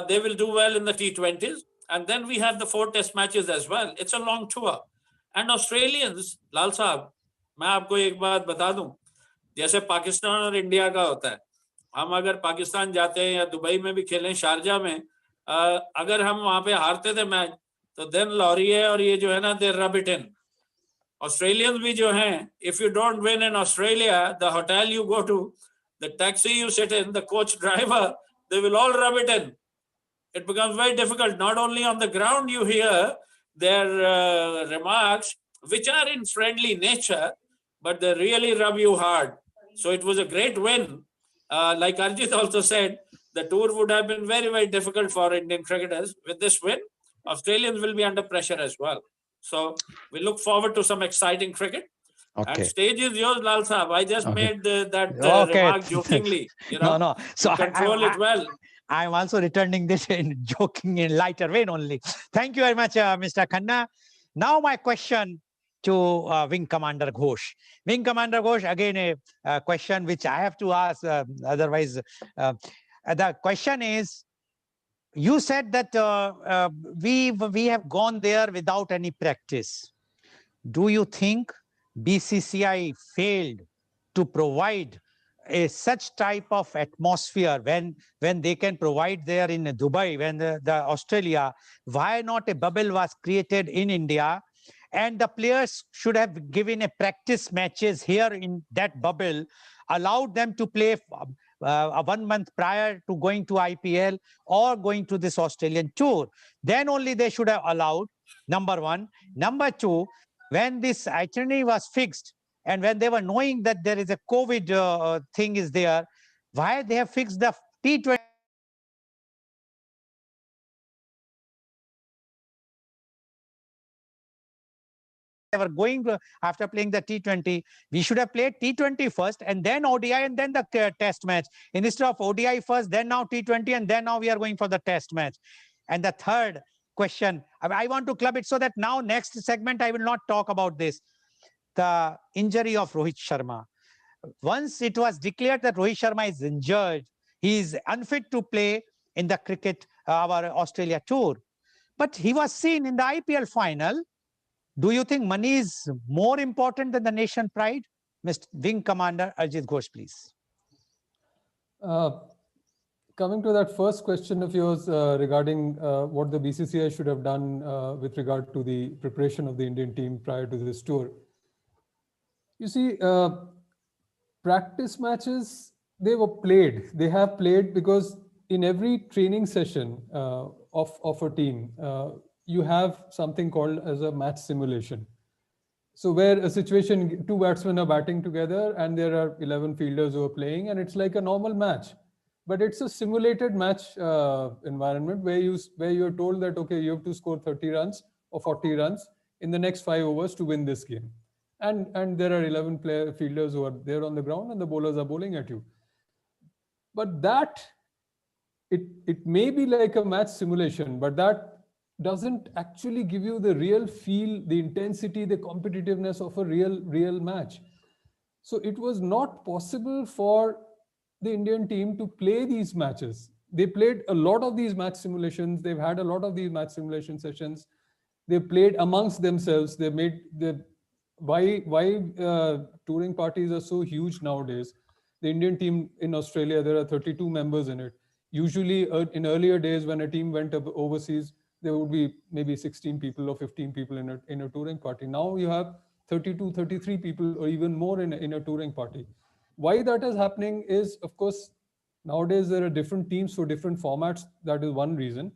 They will do well in the T20s. And then we have the 4 test matches as well. It's a long tour. And Australians, Lal Saab, मैं आपको एक बात बता दूं, जैसे पाकिस्तान और India का होता है, हम अगर पाकिस्तान जाते हैं या दुबई में भी खेलें, शारजा में, अगर हम वहां पे हारते थे मैच, तो देन लॉरिये और ये जो है ना, दे रब इट इन. Australians भी जो हैं, if you don't win in Australia, the hotel you go to, the taxi you sit in, the coach driver, they will all rub it in. It becomes very difficult. Not only on the ground you hear their remarks, which are in friendly nature, but they really rub you hard. So it was a great win. Like Arjit also said, the tour would have been very, very difficult for Indian cricketers. With this win, Australians will be under pressure as well. So we look forward to some exciting cricket. Okay. And stage is yours, Lal Saab. I just made that Okay. remark jokingly. You know, No. So control it well. I'm also returning this in joking in lighter vein only. Thank you very much, Mr. Khanna. Now my question to Wing Commander Ghosh. Wing Commander Ghosh, again a question which I have to ask, otherwise the question is, you said that we have gone there without any practice. Do you think BCCI failed to provide such type of atmosphere when they can provide there in Dubai, when the Australia? Why not a bubble was created in India, and the players should have given a practice matches here in that bubble, allowed them to play 1 month prior to going to IPL or going to this Australian tour? Then only they should have allowed, number one. Number two, when this itinerary was fixed, and when they were knowing that there is a COVID thing is there, why they have fixed the T20? They were going to, after playing the T20, we should have played T20 first, and then ODI, and then the test match. Instead of ODI first, then now T20, and then now we are going for the test match. And the third question, I want to club it so that now next segment, I will not talk about this. The injury of Rohit Sharma. Once it was declared that Rohit Sharma is injured, he is unfit to play in the cricket, our Australia tour. But he was seen in the IPL final Do you think money is more important than the nation pride? Mr. Wing Commander Ajit Ghosh, please. Uh, Coming to that first question of yours regarding what the BCCI should have done with regard to the preparation of the Indian team prior to this tour. You see, practice matches, they were played. They have played because in every training session of a team, you have something called as a match simulation. So where a situation, two batsmen are batting together and there are 11 fielders who are playing, and it's like a normal match, but it's a simulated match environment where you're told that okay, you have to score 30 runs or 40 runs in the next 5 overs to win this game, and there are 11 fielders who are there on the ground and the bowlers are bowling at you. But that it may be like a match simulation, but that doesn't actually give you the real feel, the intensity, the competitiveness of a real match. So it was not possible for the Indian team to play these matches. They played a lot of these match simulations. They've had a lot of these match simulation sessions. They played amongst themselves. They made the why touring parties are so huge nowadays. The Indian team in Australia, there are 32 members in it. Usually, in earlier days, when a team went overseas, there would be maybe 16 people or 15 people in a touring party. Now you have 32, 33 people or even more in a touring party. Why that is happening is, of course, nowadays there are different teams for different formats. That is one reason.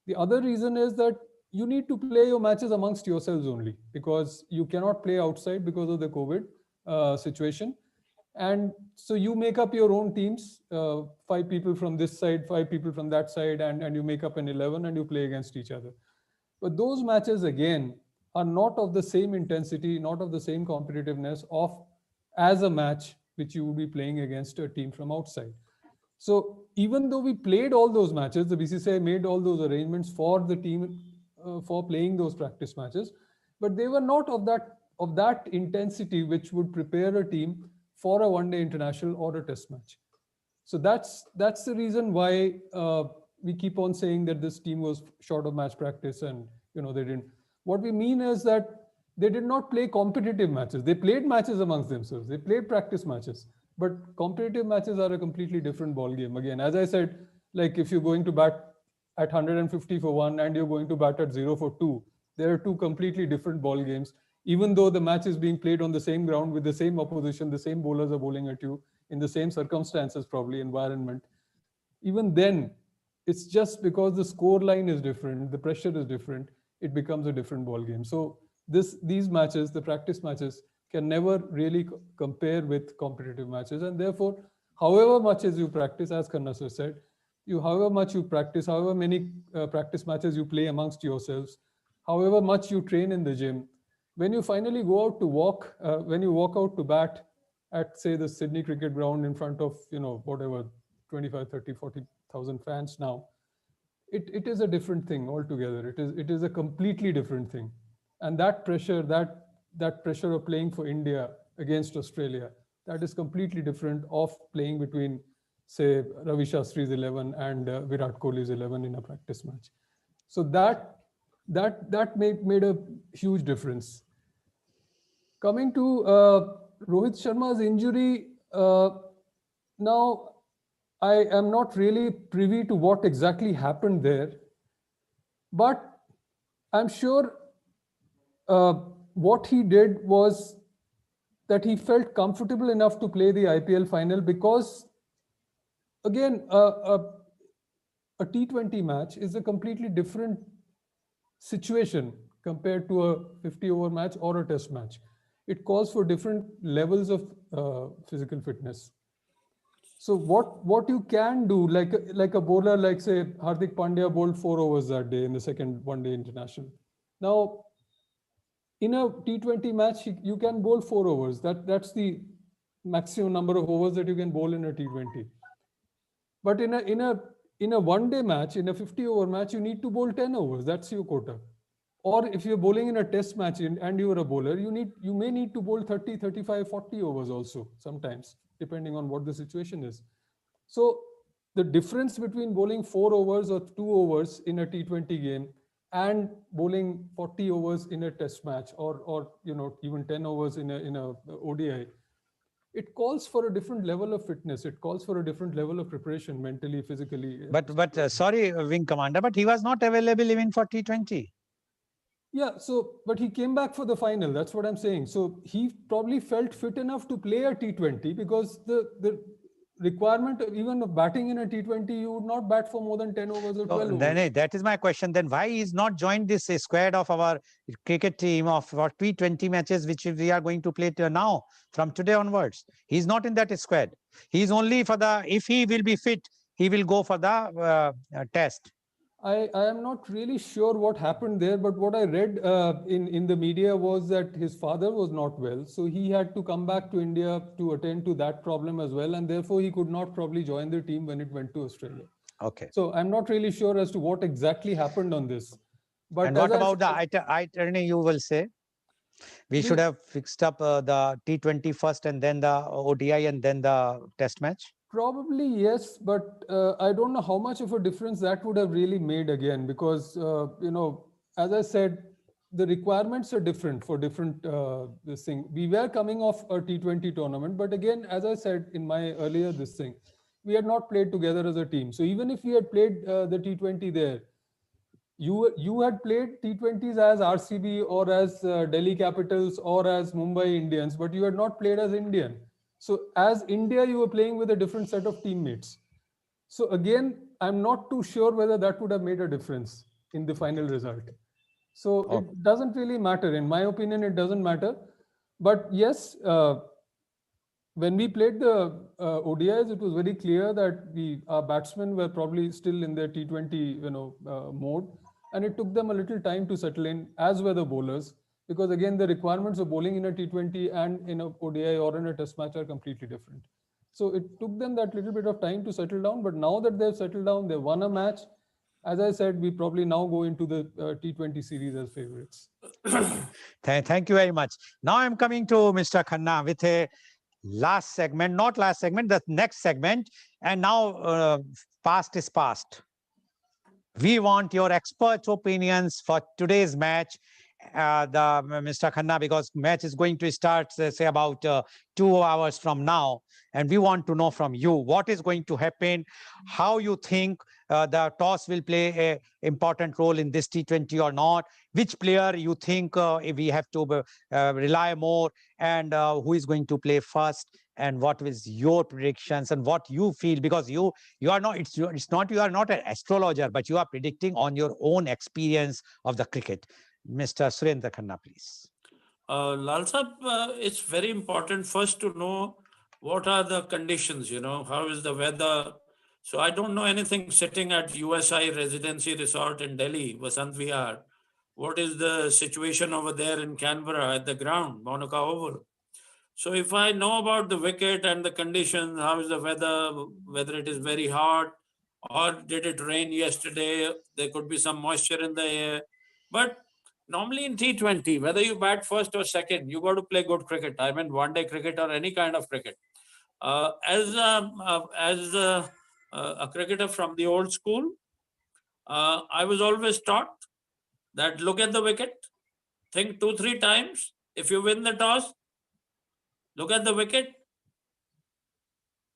The other reason is that you need to play your matches amongst yourselves only because you cannot play outside because of the COVID situation. And so you make up your own teams, 5 people from this side, 5 people from that side, and you make up an 11 and you play against each other. But those matches, again, are not of the same intensity, not of the same competitiveness of as a match which you would be playing against a team from outside. So even though we played all those matches, the BCCI made all those arrangements for the team for playing those practice matches, but they were not of that intensity which would prepare a team for a one-day international or a test match. So that's the reason why we keep on saying that this team was short of match practice and they didn't. What we mean is that they did not play competitive matches. They played matches amongst themselves. They played practice matches. But competitive matches are a completely different ball game. Again, as I said, like if you're going to bat at 150 for one and you're going to bat at 0 for two, there are two completely different ball games. Even though the match is being played on the same ground with the same opposition, the same bowlers are bowling at you in the same circumstances, probably environment. Even then, it's just because the score line is different, the pressure is different, it becomes a different ball game. So these matches, the practice matches, can never really compare with competitive matches. And therefore, however much as you practice, as Khanna sir said, however much you practice, however many practice matches you play amongst yourselves, however much you train in the gym, when you finally go out to walk, when you walk out to bat at, say, the Sydney cricket ground in front of, whatever, 25, 30, 40,000 fans now, it is a different thing altogether. It is a completely different thing. And that pressure, that pressure of playing for India against Australia, that is completely different of playing between, say, Ravi Shastri's 11 and Virat Kohli's 11 in a practice match. So that made a huge difference. Coming to Rohit Sharma's injury, now I am not really privy to what exactly happened there, but I'm sure what he did was that he felt comfortable enough to play the IPL final because, again, a T20 match is a completely different situation compared to a 50-over match or a test match. It calls for different levels of physical fitness. So what you can do, like a bowler, like say Hardik Pandya bowled 4 overs that day in the second one-day international. Now, in a T20 match, you can bowl 4 overs. That's the maximum number of overs that you can bowl in a T20. But in a one-day match, in a 50-over match, you need to bowl 10 overs. That's your quota. Or if you're bowling in a test match and you're a bowler, you may need to bowl 30, 35, 40 overs also sometimes, depending on what the situation is. So the difference between bowling 4 overs or 2 overs in a T20 game and bowling 40 overs in a test match, or even 10 overs in a ODI, it calls for a different level of fitness. It calls for a different level of preparation, mentally, physically. But sorry, Wing Commander, but he was not available even for T20. Yeah, so, but he came back for the final. That's what I'm saying. So he probably felt fit enough to play a T20, because the requirement of even of batting in a T20, you would not bat for more than 10 overs or 12 So overs. then that is my question. Then why he's not joined this squad of our cricket team of for T20 matches, which we are going to play now from today onwards? He's not in that squad. He's only for the, if he will be fit, he will go for the test. I am not really sure what happened there, but what I read in the media was that his father was not well, so he had to come back to India to attend to that problem as well, and therefore he could not probably join the team when it went to Australia. Okay. So I'm not really sure as to what exactly happened on this. But And as what I about said, the itinerary you will say? We should have fixed up the T20 first and then the ODI and then the test match? probably yes, but I don't know how much of a difference that would have really made again, because as I said, the requirements are different for different this thing. We were coming off a T20 tournament, but again, as I said in my earlier this thing, we had not played together as a team. So even if we had played the T20 there, you had played T20s as RCB or as Delhi Capitals or as Mumbai Indians, but you had not played as Indian. So as India, you were playing with a different set of teammates. So again, I'm not too sure whether that would have made a difference in the final result. So it doesn't really matter. In my opinion, it doesn't matter. But yes, when we played the ODIs, it was very clear that our batsmen were probably still in their T20 mode, and it took them a little time to settle in, as were the bowlers, because again the requirements of bowling in a T20 and in a ODI or in a Test match are completely different. So it took them that little bit of time to settle down, but now that they've settled down, they won a match. As I said, we probably now go into the T20 series as favorites. Thank you very much. Now I'm coming to Mr. Khanna with a last segment, not last segment, the next segment. And now past is past. We want your expert opinions for today's match. Mr. Khanna, because match is going to start, say about 2 hours from now, and we want to know from you what is going to happen, how you think the toss will play a important role in this T20 or not, which player you think we have to rely more, and who is going to play first, and what is your predictions and what you feel, because you are not, it's not, you are not an astrologer, but you are predicting on your own experience of the cricket. Mr. Surendra Khanna, please. Lal Sahab, it's very important first to know what are the conditions, how is the weather. So I don't know anything sitting at USI Residency Resort in Delhi, Vasant Vihar. What is the situation over there in Canberra at the ground, Monaco Oval? So if I know about the wicket and the conditions, how is the weather, whether it is very hot or did it rain yesterday, there could be some moisture in the air. But normally in T20, whether you bat first or second, you got to play good cricket. I mean, one-day cricket or any kind of cricket. As a cricketer from the old school, I was always taught that look at the wicket, think 2-3 times. If you win the toss, look at the wicket,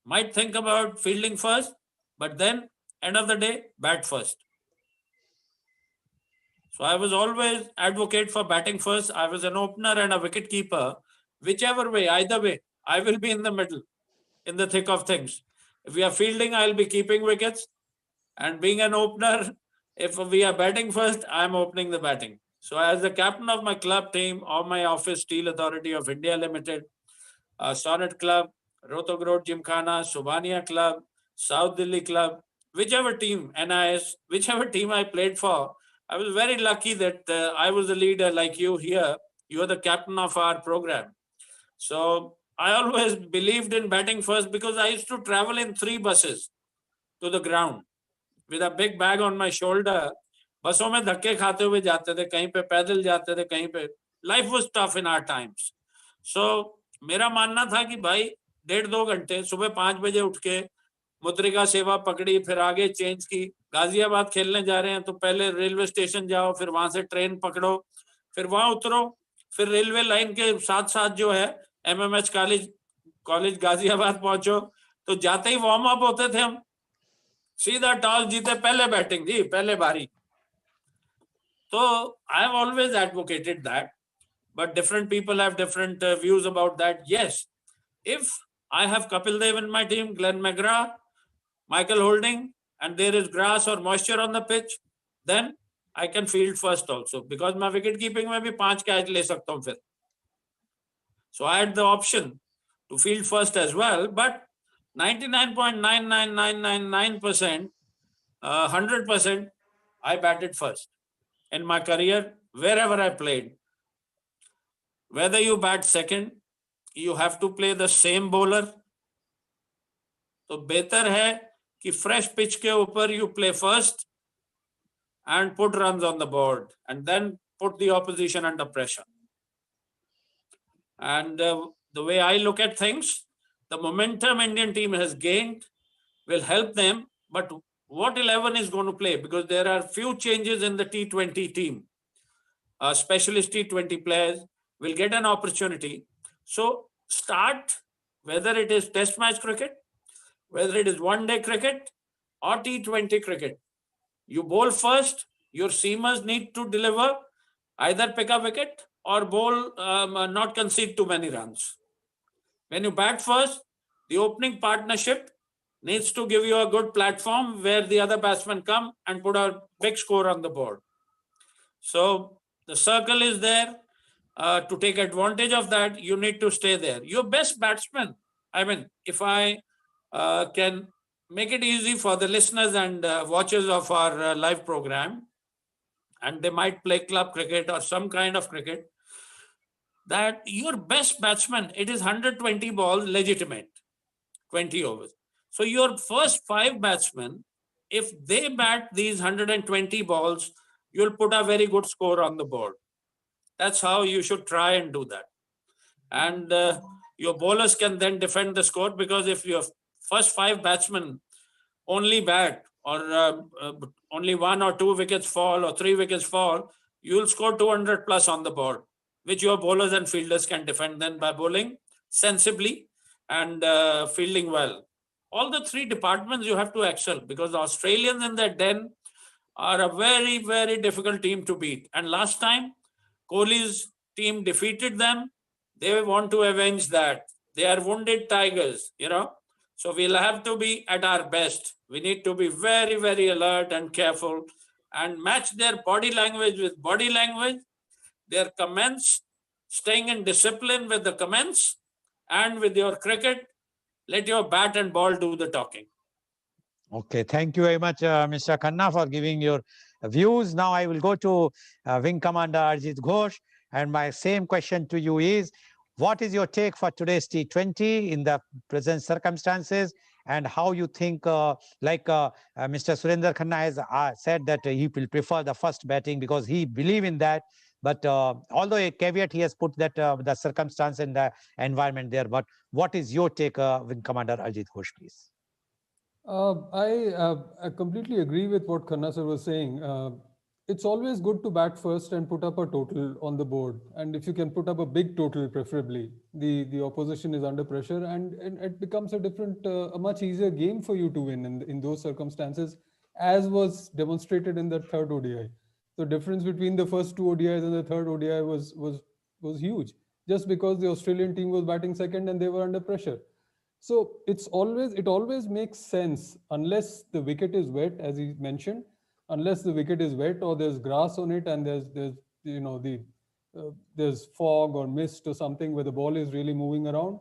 might think about fielding first, but then end of the day, bat first. So I was always advocate for batting first. I was an opener and a wicket keeper. Whichever way, either way, I will be in the middle, in the thick of things. If we are fielding, I'll be keeping wickets. And being an opener, if we are batting first, I'm opening the batting. So as the captain of my club team or my office, Steel Authority of India Limited, Sonnet Club, Rohtak Road Gymkhana, Subhania Club, South Delhi Club, whichever team, NIS, whichever team I played for, I was very lucky that I was the leader like you here. You are the captain of our program. So I always believed in batting first because I used to travel in 3 buses to the ground with a big bag on my shoulder. बसों में धक्के खाते हुए जाते थे, कहीं पे पैदल जाते थे, कहीं पे. Life was tough in our times. So मेरा मानना था कि भाई 1.5-2 घंटे सुबह 5 बजे उठ के मुद्रिका सेवा पकड़ी, फिर आगे चेंज की, गाजियाबाद खेलने जा रहे हैं तो पहले रेलवे स्टेशन जाओ, फिर वहां से ट्रेन पकड़ो, फिर वहां उतरो, फिर रेलवे लाइन के साथ साथ जो है एमएमएच कॉलेज गाजियाबाद पहुंचो। तो जाते ही वार्म अप होते थे हम, सीधा टॉस जीते, पहले बैटिंग जी, पहले बारी। तो I have always advocated that, but different people have different views about that. Yes, if I have Kapil Dev in my team, Glenn McGrath, Michael Holding, and there is grass or moisture on the pitch, then I can field first also, because my wicket keeping में भी 5 catch ले सकता हूँ फिर. So I had the option to field first as well, but 99.99999%, 100%, I batted first in my career wherever I played. Whether you bat second, you have to play the same bowler. तो बेहतर है कि fresh pitch के ऊपर you play first and put runs on the board and then put the opposition under pressure. And the way I look at things, the momentum Indian team has gained will help them. But what 11 is going to play? Because there are few changes in the T20 team. Specialist T20 players will get an opportunity. So start, whether it is test match cricket, whether it is one-day cricket or T20 cricket. You bowl first, your seamers need to deliver, either pick a wicket or bowl, not concede too many runs. When you bat first, the opening partnership needs to give you a good platform where the other batsmen come and put a big score on the board. So the circle is there. To take advantage of that, you need to stay there. Your best batsman, I mean, if I can make it easy for the listeners and watchers of our live program, and they might play club cricket or some kind of cricket, that your best batsman, it is 120 balls legitimate, 20 overs. So your first 5 batsmen, if they bat these 120 balls, you'll put a very good score on the board. That's how you should try and do that. And your bowlers can then defend the score, because if your first 5 batsmen only bat or only 1 or 2 wickets fall or 3 wickets fall, you'll score 200 plus on the board, which your bowlers and fielders can defend then by bowling sensibly and fielding well. All the 3 departments you have to excel, because the Australians in their den are a very, very difficult team to beat. And last time, Kohli's team defeated them. They want to avenge that. They are wounded tigers, you know. So we'll have to be at our best. We need to be very, very alert and careful and match their body language with body language, their comments, staying in discipline with the comments, and with your cricket, let your bat and ball do the talking. Okay, thank you very much, Mr. Khanna, for giving your views. Now I will go to Wing Commander Arjit Ghosh, and my same question to you is, what is your take for today's T20 in the present circumstances, and how you think, Mr. Surendra Khanna has said that he will prefer the first batting because he believes in that. But although a caveat, he has put that the circumstance and the environment there. But what is your take, Wing Commander Arjit Ghosh, please? I completely agree with what Khanna sir was saying. It's always good to bat first and put up a total on the board. And if you can put up a big total, preferably, the opposition is under pressure, and it becomes a much easier game for you to win in those circumstances, as was demonstrated in the third ODI. The difference between the first 2 ODIs and the third ODI was huge, just because the Australian team was batting second and they were under pressure. So it always makes sense, unless the wicket is wet, as he mentioned, unless the wicket is wet or there's grass on it and there's fog or mist or something where the ball is really moving around.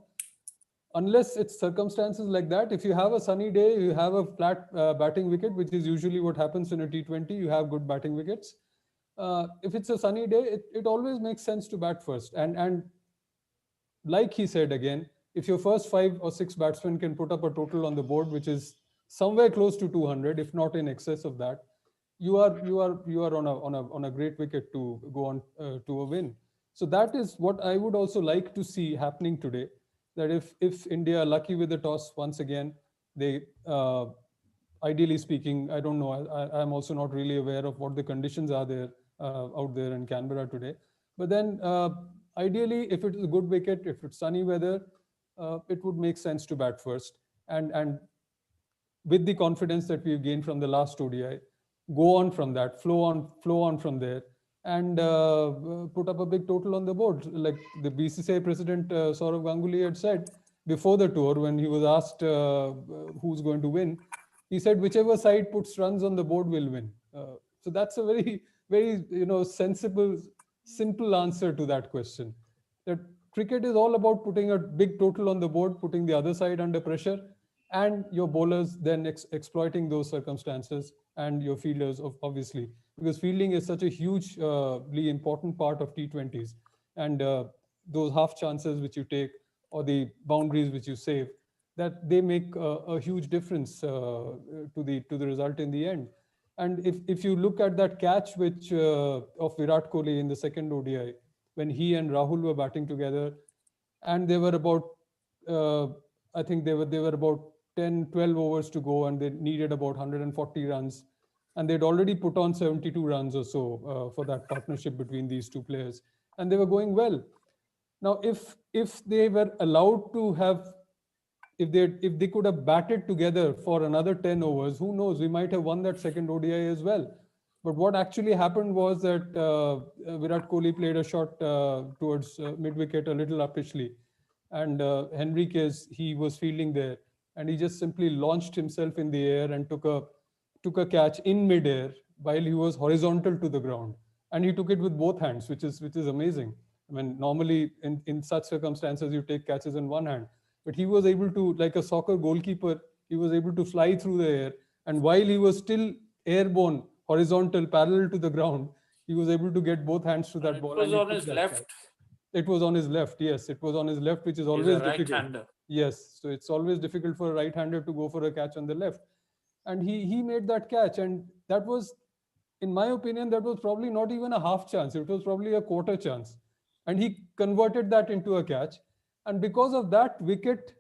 Unless it's circumstances like that, if you have a sunny day, you have a flat batting wicket, which is usually what happens in a T20, you have good batting wickets. If it's a sunny day, it always makes sense to bat first. And like he said again, if your first 5 or 6 batsmen can put up a total on the board which is somewhere close to 200, if not in excess of that, you are on a great wicket to go on to a win. So that is what I would also like to see happening today. That if India are lucky with the toss once again, They, ideally speaking, I don't know. I'm also not really aware of what the conditions are there out there in Canberra today. But then, ideally, if it is a good wicket, if it's sunny weather, it would make sense to bat first. And with the confidence that we've gained from the last ODI, go on from that, flow on from there, and put up a big total on the board. Like the BCCI president Saurav Ganguly had said before the tour, when he was asked who's going to win, he said whichever side puts runs on the board will win. So that's a very, very sensible, simple answer to that question. That cricket is all about putting a big total on the board, putting the other side under pressure, and your bowlers then exploiting those circumstances, and your fielders, obviously, because fielding is such a hugely important part of T20s, and those half chances which you take or the boundaries which you save, that they make a huge difference to the result in the end. And if you look at that catch which of Virat Kohli in the second ODI, when he and Rahul were batting together, and they were about I think they were about 10, 12 overs to go, and they needed about 140 runs. And they'd already put on 72 runs or so for that partnership between these two players. And they were going well. Now, if they were allowed to have, if they could have batted together for another 10 overs, who knows, we might have won that second ODI as well. But what actually happened was that Virat Kohli played a shot towards mid-wicket a little uppishly. And Henriquez, he was fielding there, and he just simply launched himself in the air and took a catch in mid-air while he was horizontal to the ground, and he took it with both hands, which is amazing. I mean, normally in such circumstances you take catches in one hand, but he was able to, like a soccer goalkeeper, he was able to fly through the air, and while he was still airborne, horizontal, parallel to the ground, he was able to get both hands to that ball. It was and he on took his that left. catch. It was on his left. Yes, it was on his left, which is He's always a difficult. right-hander. Yes, so it's always difficult for a right-hander to go for a catch on the left, and he made that catch, and that was, in my opinion, that was probably not even a half chance. It was probably a quarter chance, and he converted that into a catch. And because of that wicket,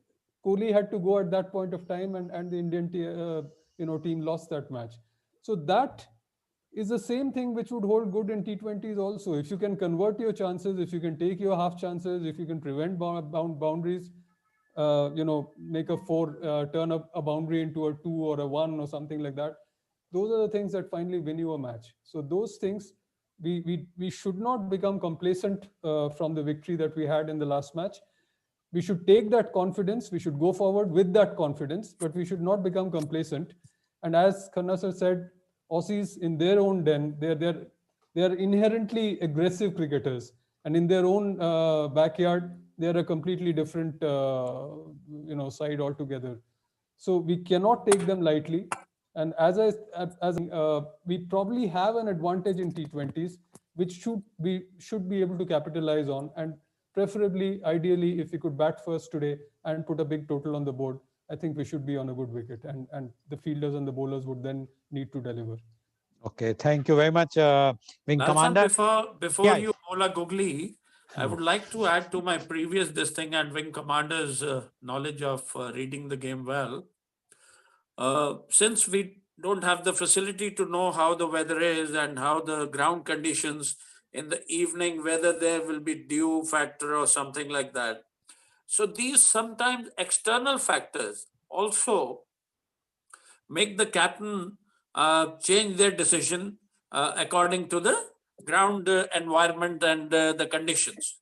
Kohli had to go at that point of time, and the Indian team lost that match. So that is the same thing which would hold good in T20s also. If you can convert your chances, if you can take your half chances, if you can prevent boundaries, make a four, turn up a boundary into a 2 or a 1 or something like that. Those are the things that finally win you a match. So those things, we should not become complacent from the victory that we had in the last match. We should take that confidence. We should go forward with that confidence, but we should not become complacent. And as Khanna sir said, Aussies in their own den, they're inherently aggressive cricketers, and in their own backyard, they're a completely different side altogether. So we cannot take them lightly. And we probably have an advantage in T20s, which should be able to capitalize on. And preferably, ideally, if we could bat first today and put a big total on the board, I think we should be on a good wicket, and the fielders and the bowlers would then need to deliver. Okay, thank you very much, Wing Lalsan, Commander. before you bowl a googly, I would like to add to my previous this thing and Wing Commander's knowledge of reading the game well. Since we don't have the facility to know how the weather is and how the ground conditions in the evening, whether there will be dew factor or something like that. So these sometimes external factors also make the captain change their decision according to the ground environment and the conditions.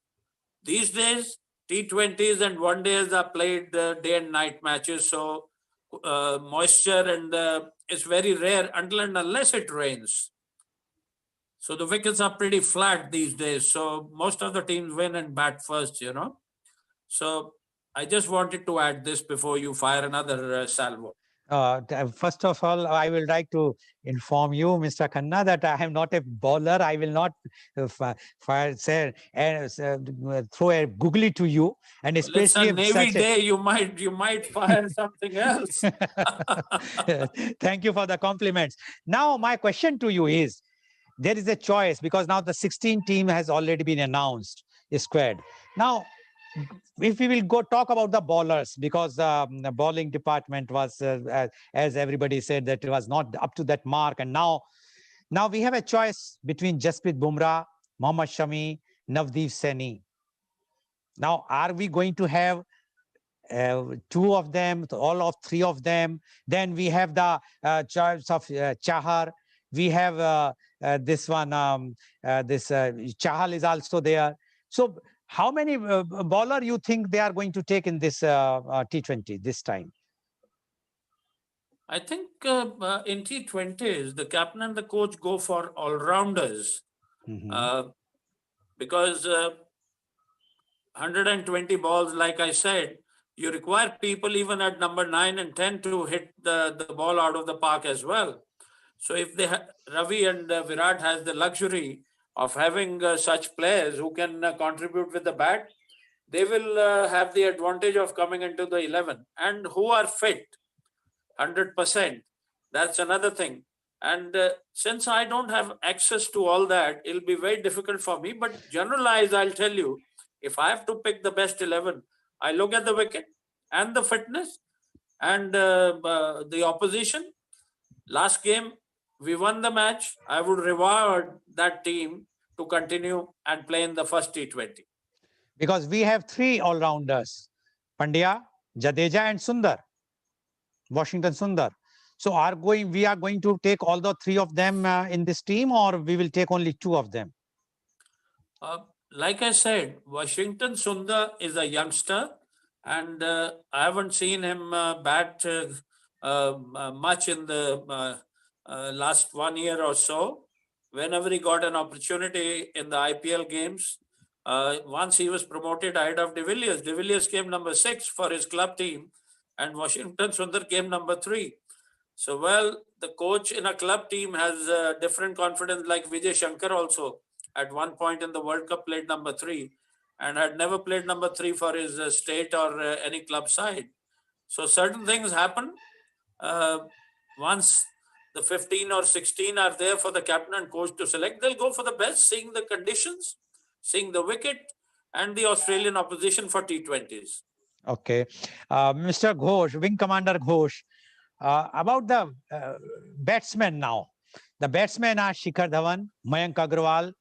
These days, T20s and one days are played day and night matches, so moisture and it's very rare until and unless it rains. So the wickets are pretty flat these days. So most of the teams win and bat first, So I just wanted to add this before you fire another salvo. First of all, I will like to inform you, Mr. Khanna, that I am not a bowler. I will not throw a googly to you, and especially it's a Navy day. You might fire something else. Thank you for the compliments. Now, my question to you is: there is a choice, because now the 16 team has already been announced, squared. Now, if we will go talk about the bowlers, because the bowling department was, as everybody said, that it was not up to that mark. And now we have a choice between Jasprit Bumrah, Mohammad Shami, Navdeep Saini. Now, are we going to have two of them, all of three of them? Then we have the choice of Chahar. We have this one, Chahal is also there. So how many bowler you think they are going to take in this T20 this time? I think in T20s, the captain and the coach go for all-rounders because 120 balls, like I said, you require people even at number 9 and 10 to hit the ball out of the park as well. So if Ravi and Virat has the luxury of having such players who can contribute with the bat, they will have the advantage of coming into the 11 and who are fit 100%. That's another thing. And since I don't have access to all that, it'll be very difficult for me. But generalized, I'll tell you, if I have to pick the best 11, I look at the wicket and the fitness and the opposition. Last game, we won the match. I would reward that team to continue and play in the first T20. Because we have three all-rounders, Pandya, Jadeja and Sundar, Washington Sundar. So we are going to take all the three of them in this team, or we will take only two of them? Like I said, Washington Sundar is a youngster, and I haven't seen him bat much in the last 1 year or so. Whenever he got an opportunity in the IPL games, once he was promoted ahead of De Villiers. De Villiers came number 6 for his club team, and Washington Sundar came number 3. So, well, the coach in a club team has different confidence, like Vijay Shankar also at one point in the World Cup played number 3 and had never played number 3 for his state or any club side. So, certain things happen. Once the 15 or 16 are there for the captain and coach to select, they'll go for the best, seeing the conditions, seeing the wicket and the Australian opposition for T20s. Okay. Mr. Ghosh, Wing Commander Ghosh, about the batsmen now. The batsmen are Shikhar Dhawan, Mayank Agarwal,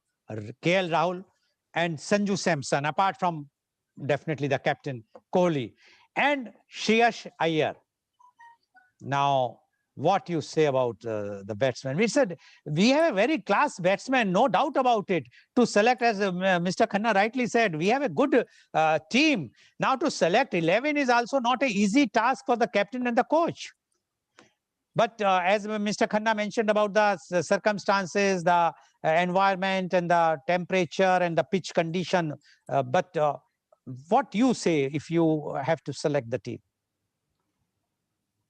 KL Rahul, and Sanju Samson, apart from definitely the captain, Kohli, and Shreyas Iyer. Now, what you say about the batsmen? We said we have a very class batsman, no doubt about it. To select, as Mr. Khanna rightly said, we have a good team. Now, to select 11 is also not an easy task for the captain and the coach. But as Mr. Khanna mentioned about the circumstances, the environment and the temperature and the pitch condition, but what you say if you have to select the team?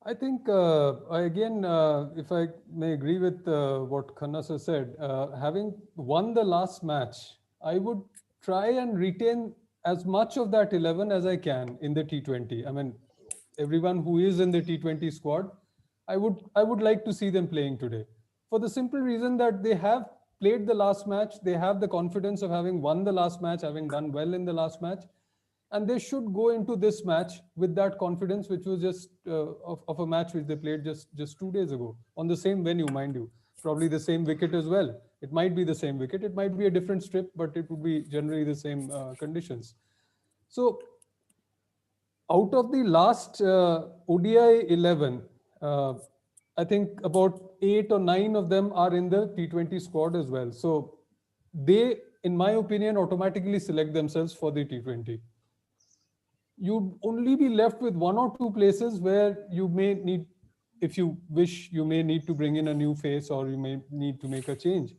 I think, if I may agree with what Khanna sir said, having won the last match, I would try and retain as much of that 11 as I can in the T20. I mean, everyone who is in the T20 squad, I would like to see them playing today, for the simple reason that they have played the last match, they have the confidence of having won the last match, having done well in the last match, and they should go into this match with that confidence, which was just of a match which they played just 2 days ago on the same venue, mind you, probably the same wicket as well. It might be the same wicket, it might be a different strip, but it would be generally the same conditions. So out of the last ODI 11, I think about 8 or 9 of them are in the T20 squad as well. So they, in my opinion, automatically select themselves for the T20. You'd only be left with 1 or 2 places where you may need, if you wish, you may need to bring in a new face or you may need to make a change.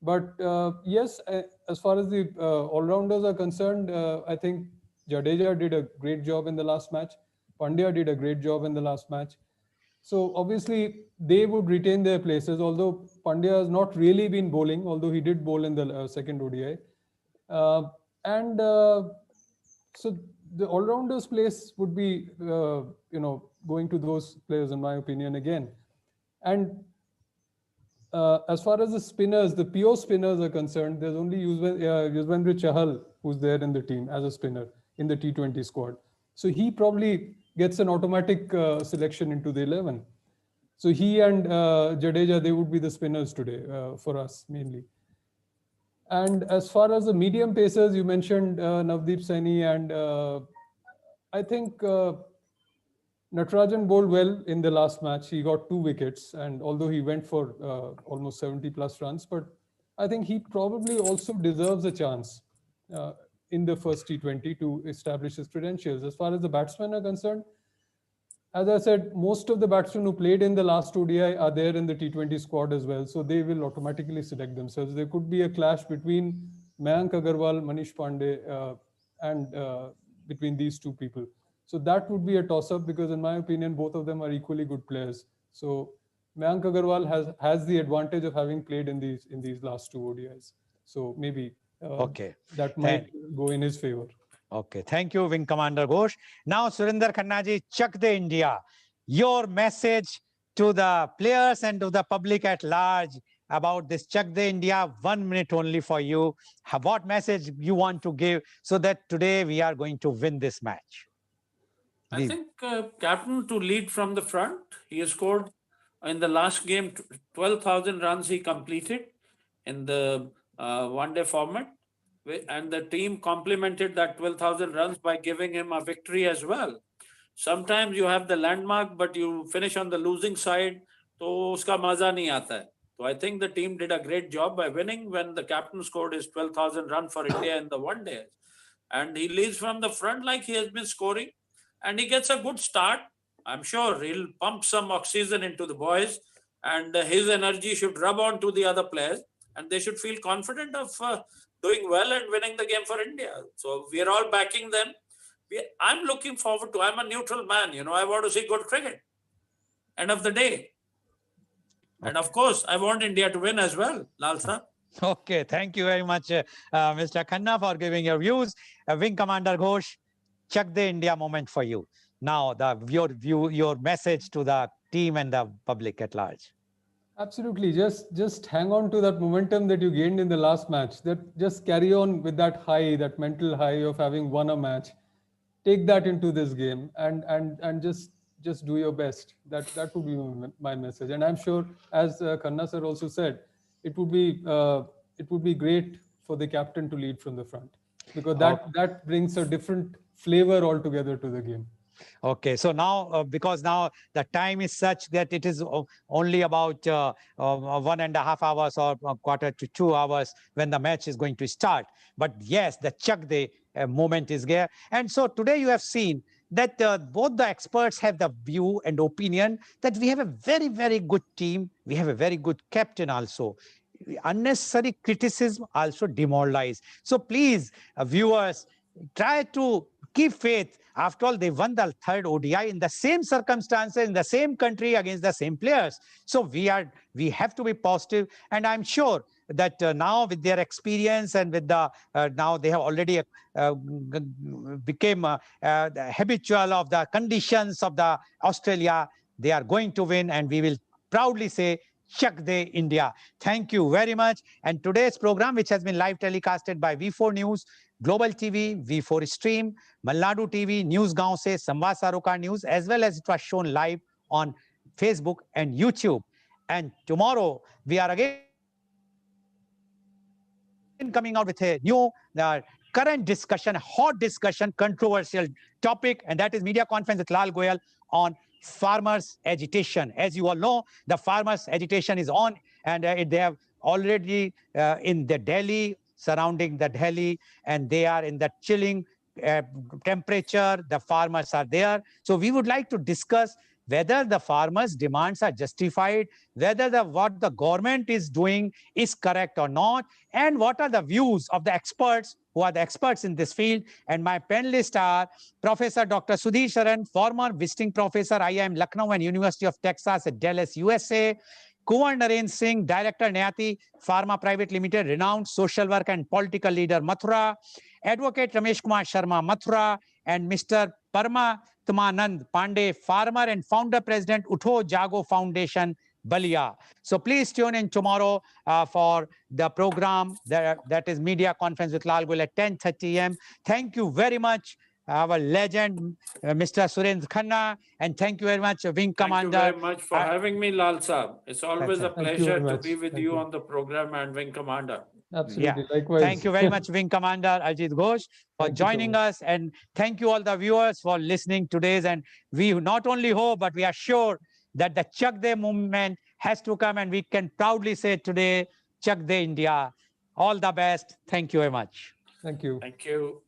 But yes, as far as the all-rounders are concerned, I think Jadeja did a great job in the last match. Pandya did a great job in the last match. So obviously they would retain their places, although Pandya has not really been bowling, although he did bowl in the second ODI. So the all-rounders place would be, going to those players, in my opinion, again. And as far as the spinners, the pure spinners are concerned, there's only Yuzvendra Chahal who's there in the team as a spinner. in the T20 squad. So he probably gets an automatic selection into the 11. So he and Jadeja, they would be the spinners today for us mainly. And as far as the medium pacers, you mentioned Navdeep Saini, and I think Natarajan bowled well in the last match. He got 2 wickets, and although he went for almost 70 plus runs, but I think he probably also deserves a chance uh, in the first T20 to establish his credentials. As far as the batsmen are concerned, as I said, most of the batsmen who played in the last ODI are there in the T20 squad as well. So they will automatically select themselves. There could be a clash between Mayank Agarwal, Manish Pandey, and between these two people. So that would be a toss-up because, in my opinion, both of them are equally good players. So Mayank Agarwal has the advantage of having played in these last two ODIs. So maybe Okay. that might go in his favor. Okay, thank you, Wing Commander Ghosh. Now, Surinder Khanna ji, Chak De India, your message to the players and to the public at large about this Chak De India, 1 minute only for you. What message you want to give so that today we are going to win this match? I think captain to lead from the front. He has scored in the last game 12,000 runs he completed in the one-day format. And the team complemented that 12,000 runs by giving him a victory as well. Sometimes you have the landmark, but you finish on the losing side, तो उसका मजा नहीं आता है. So I think the team did a great job by winning when the captain scored his 12,000 run for India in the one day. And he leads from the front like he has been scoring, and he gets a good start. I'm sure he'll pump some oxygen into the boys, and his energy should rub on to the other players, and they should feel confident of doing well and winning the game for India. So we are all backing them. I'm looking forward to, I'm a neutral man, I want to see good cricket. End of the day. And of course, I want India to win as well, Lal sir. Okay, thank you very much, Mr. Khanna, for giving your views. Wing Commander Ghosh, Chak De India moment for you. Now, your message to the team and the public at large. Absolutely. Just hang on to that momentum that you gained in the last match. That just carry on with that high, that mental high of having won a match. Take that into this game and just do your best. That would be my message. And I'm sure, as Khanna sir also said, it would be great for the captain to lead from the front, because that brings a different flavor altogether to the game. Okay, so now, because now the time is such that it is only about 1.5 hours or a quarter to 2 hours when the match is going to start. But yes, the Chak De moment is there. And so today you have seen that both the experts have the view and opinion that we have a very, very good team. We have a very good captain also. Unnecessary criticism also demoralize. So please, viewers, try to keep faith. After all, they won the third ODI in the same circumstances, in the same country, against the same players. So we have to be positive, and I'm sure that now with their experience and with the now they have already became habitual of the conditions of the Australia. They are going to win, and we will proudly say Chak De India. Thank you very much. And today's program, which has been live telecasted by V4 News, Global TV, V4 Stream, Malnadu TV, News Gaon Se, Samvad Sarokar News, as well as it was shown live on Facebook and YouTube. And tomorrow, we are again coming out with a new current discussion, hot discussion, controversial topic, and that is media conference with Lal Goel on farmers agitation. As you all know, the farmers agitation is on, and they have already in the Delhi, surrounding the Delhi, and they are in the chilling temperature. The farmers are there. So we would like to discuss whether the farmers' demands are justified, whether what the government is doing is correct or not, and what are the views of the experts who are the experts in this field. And my panelists are Professor Dr. Sudhir Sharan, former visiting professor, IIM Lucknow and University of Texas at Dallas, USA. Kumar Naren Singh, Director, Nayati Pharma Private Limited, renowned social work and political leader, Mathura. Advocate Ramesh Kumar Sharma, Mathura. And Mr. Parmatmanand Pandey, farmer and founder president, Utho Jago Foundation, Balia. So please tune in tomorrow for the program that is media conference with Lal Goel at 10:30 a.m. Thank you very much. our legend, Mr. Surendra Khanna, and thank you very much, Wing Thank you Commander. very much for having me, Lal Saab. It's always a That's Thank you very pleasure to much. be with Thank you you. on the program and Wing Commander. Yeah. Absolutely. Likewise. Thank you very much, Wing Commander Ajit Ghosh, for Thank you so joining much. us. And thank you all the viewers for listening today's. And we not only hope, but we are sure that the CHAK Day movement has to come. And we can proudly say today, CHAK Day India. All the best. Thank you very much. Thank you. Thank you.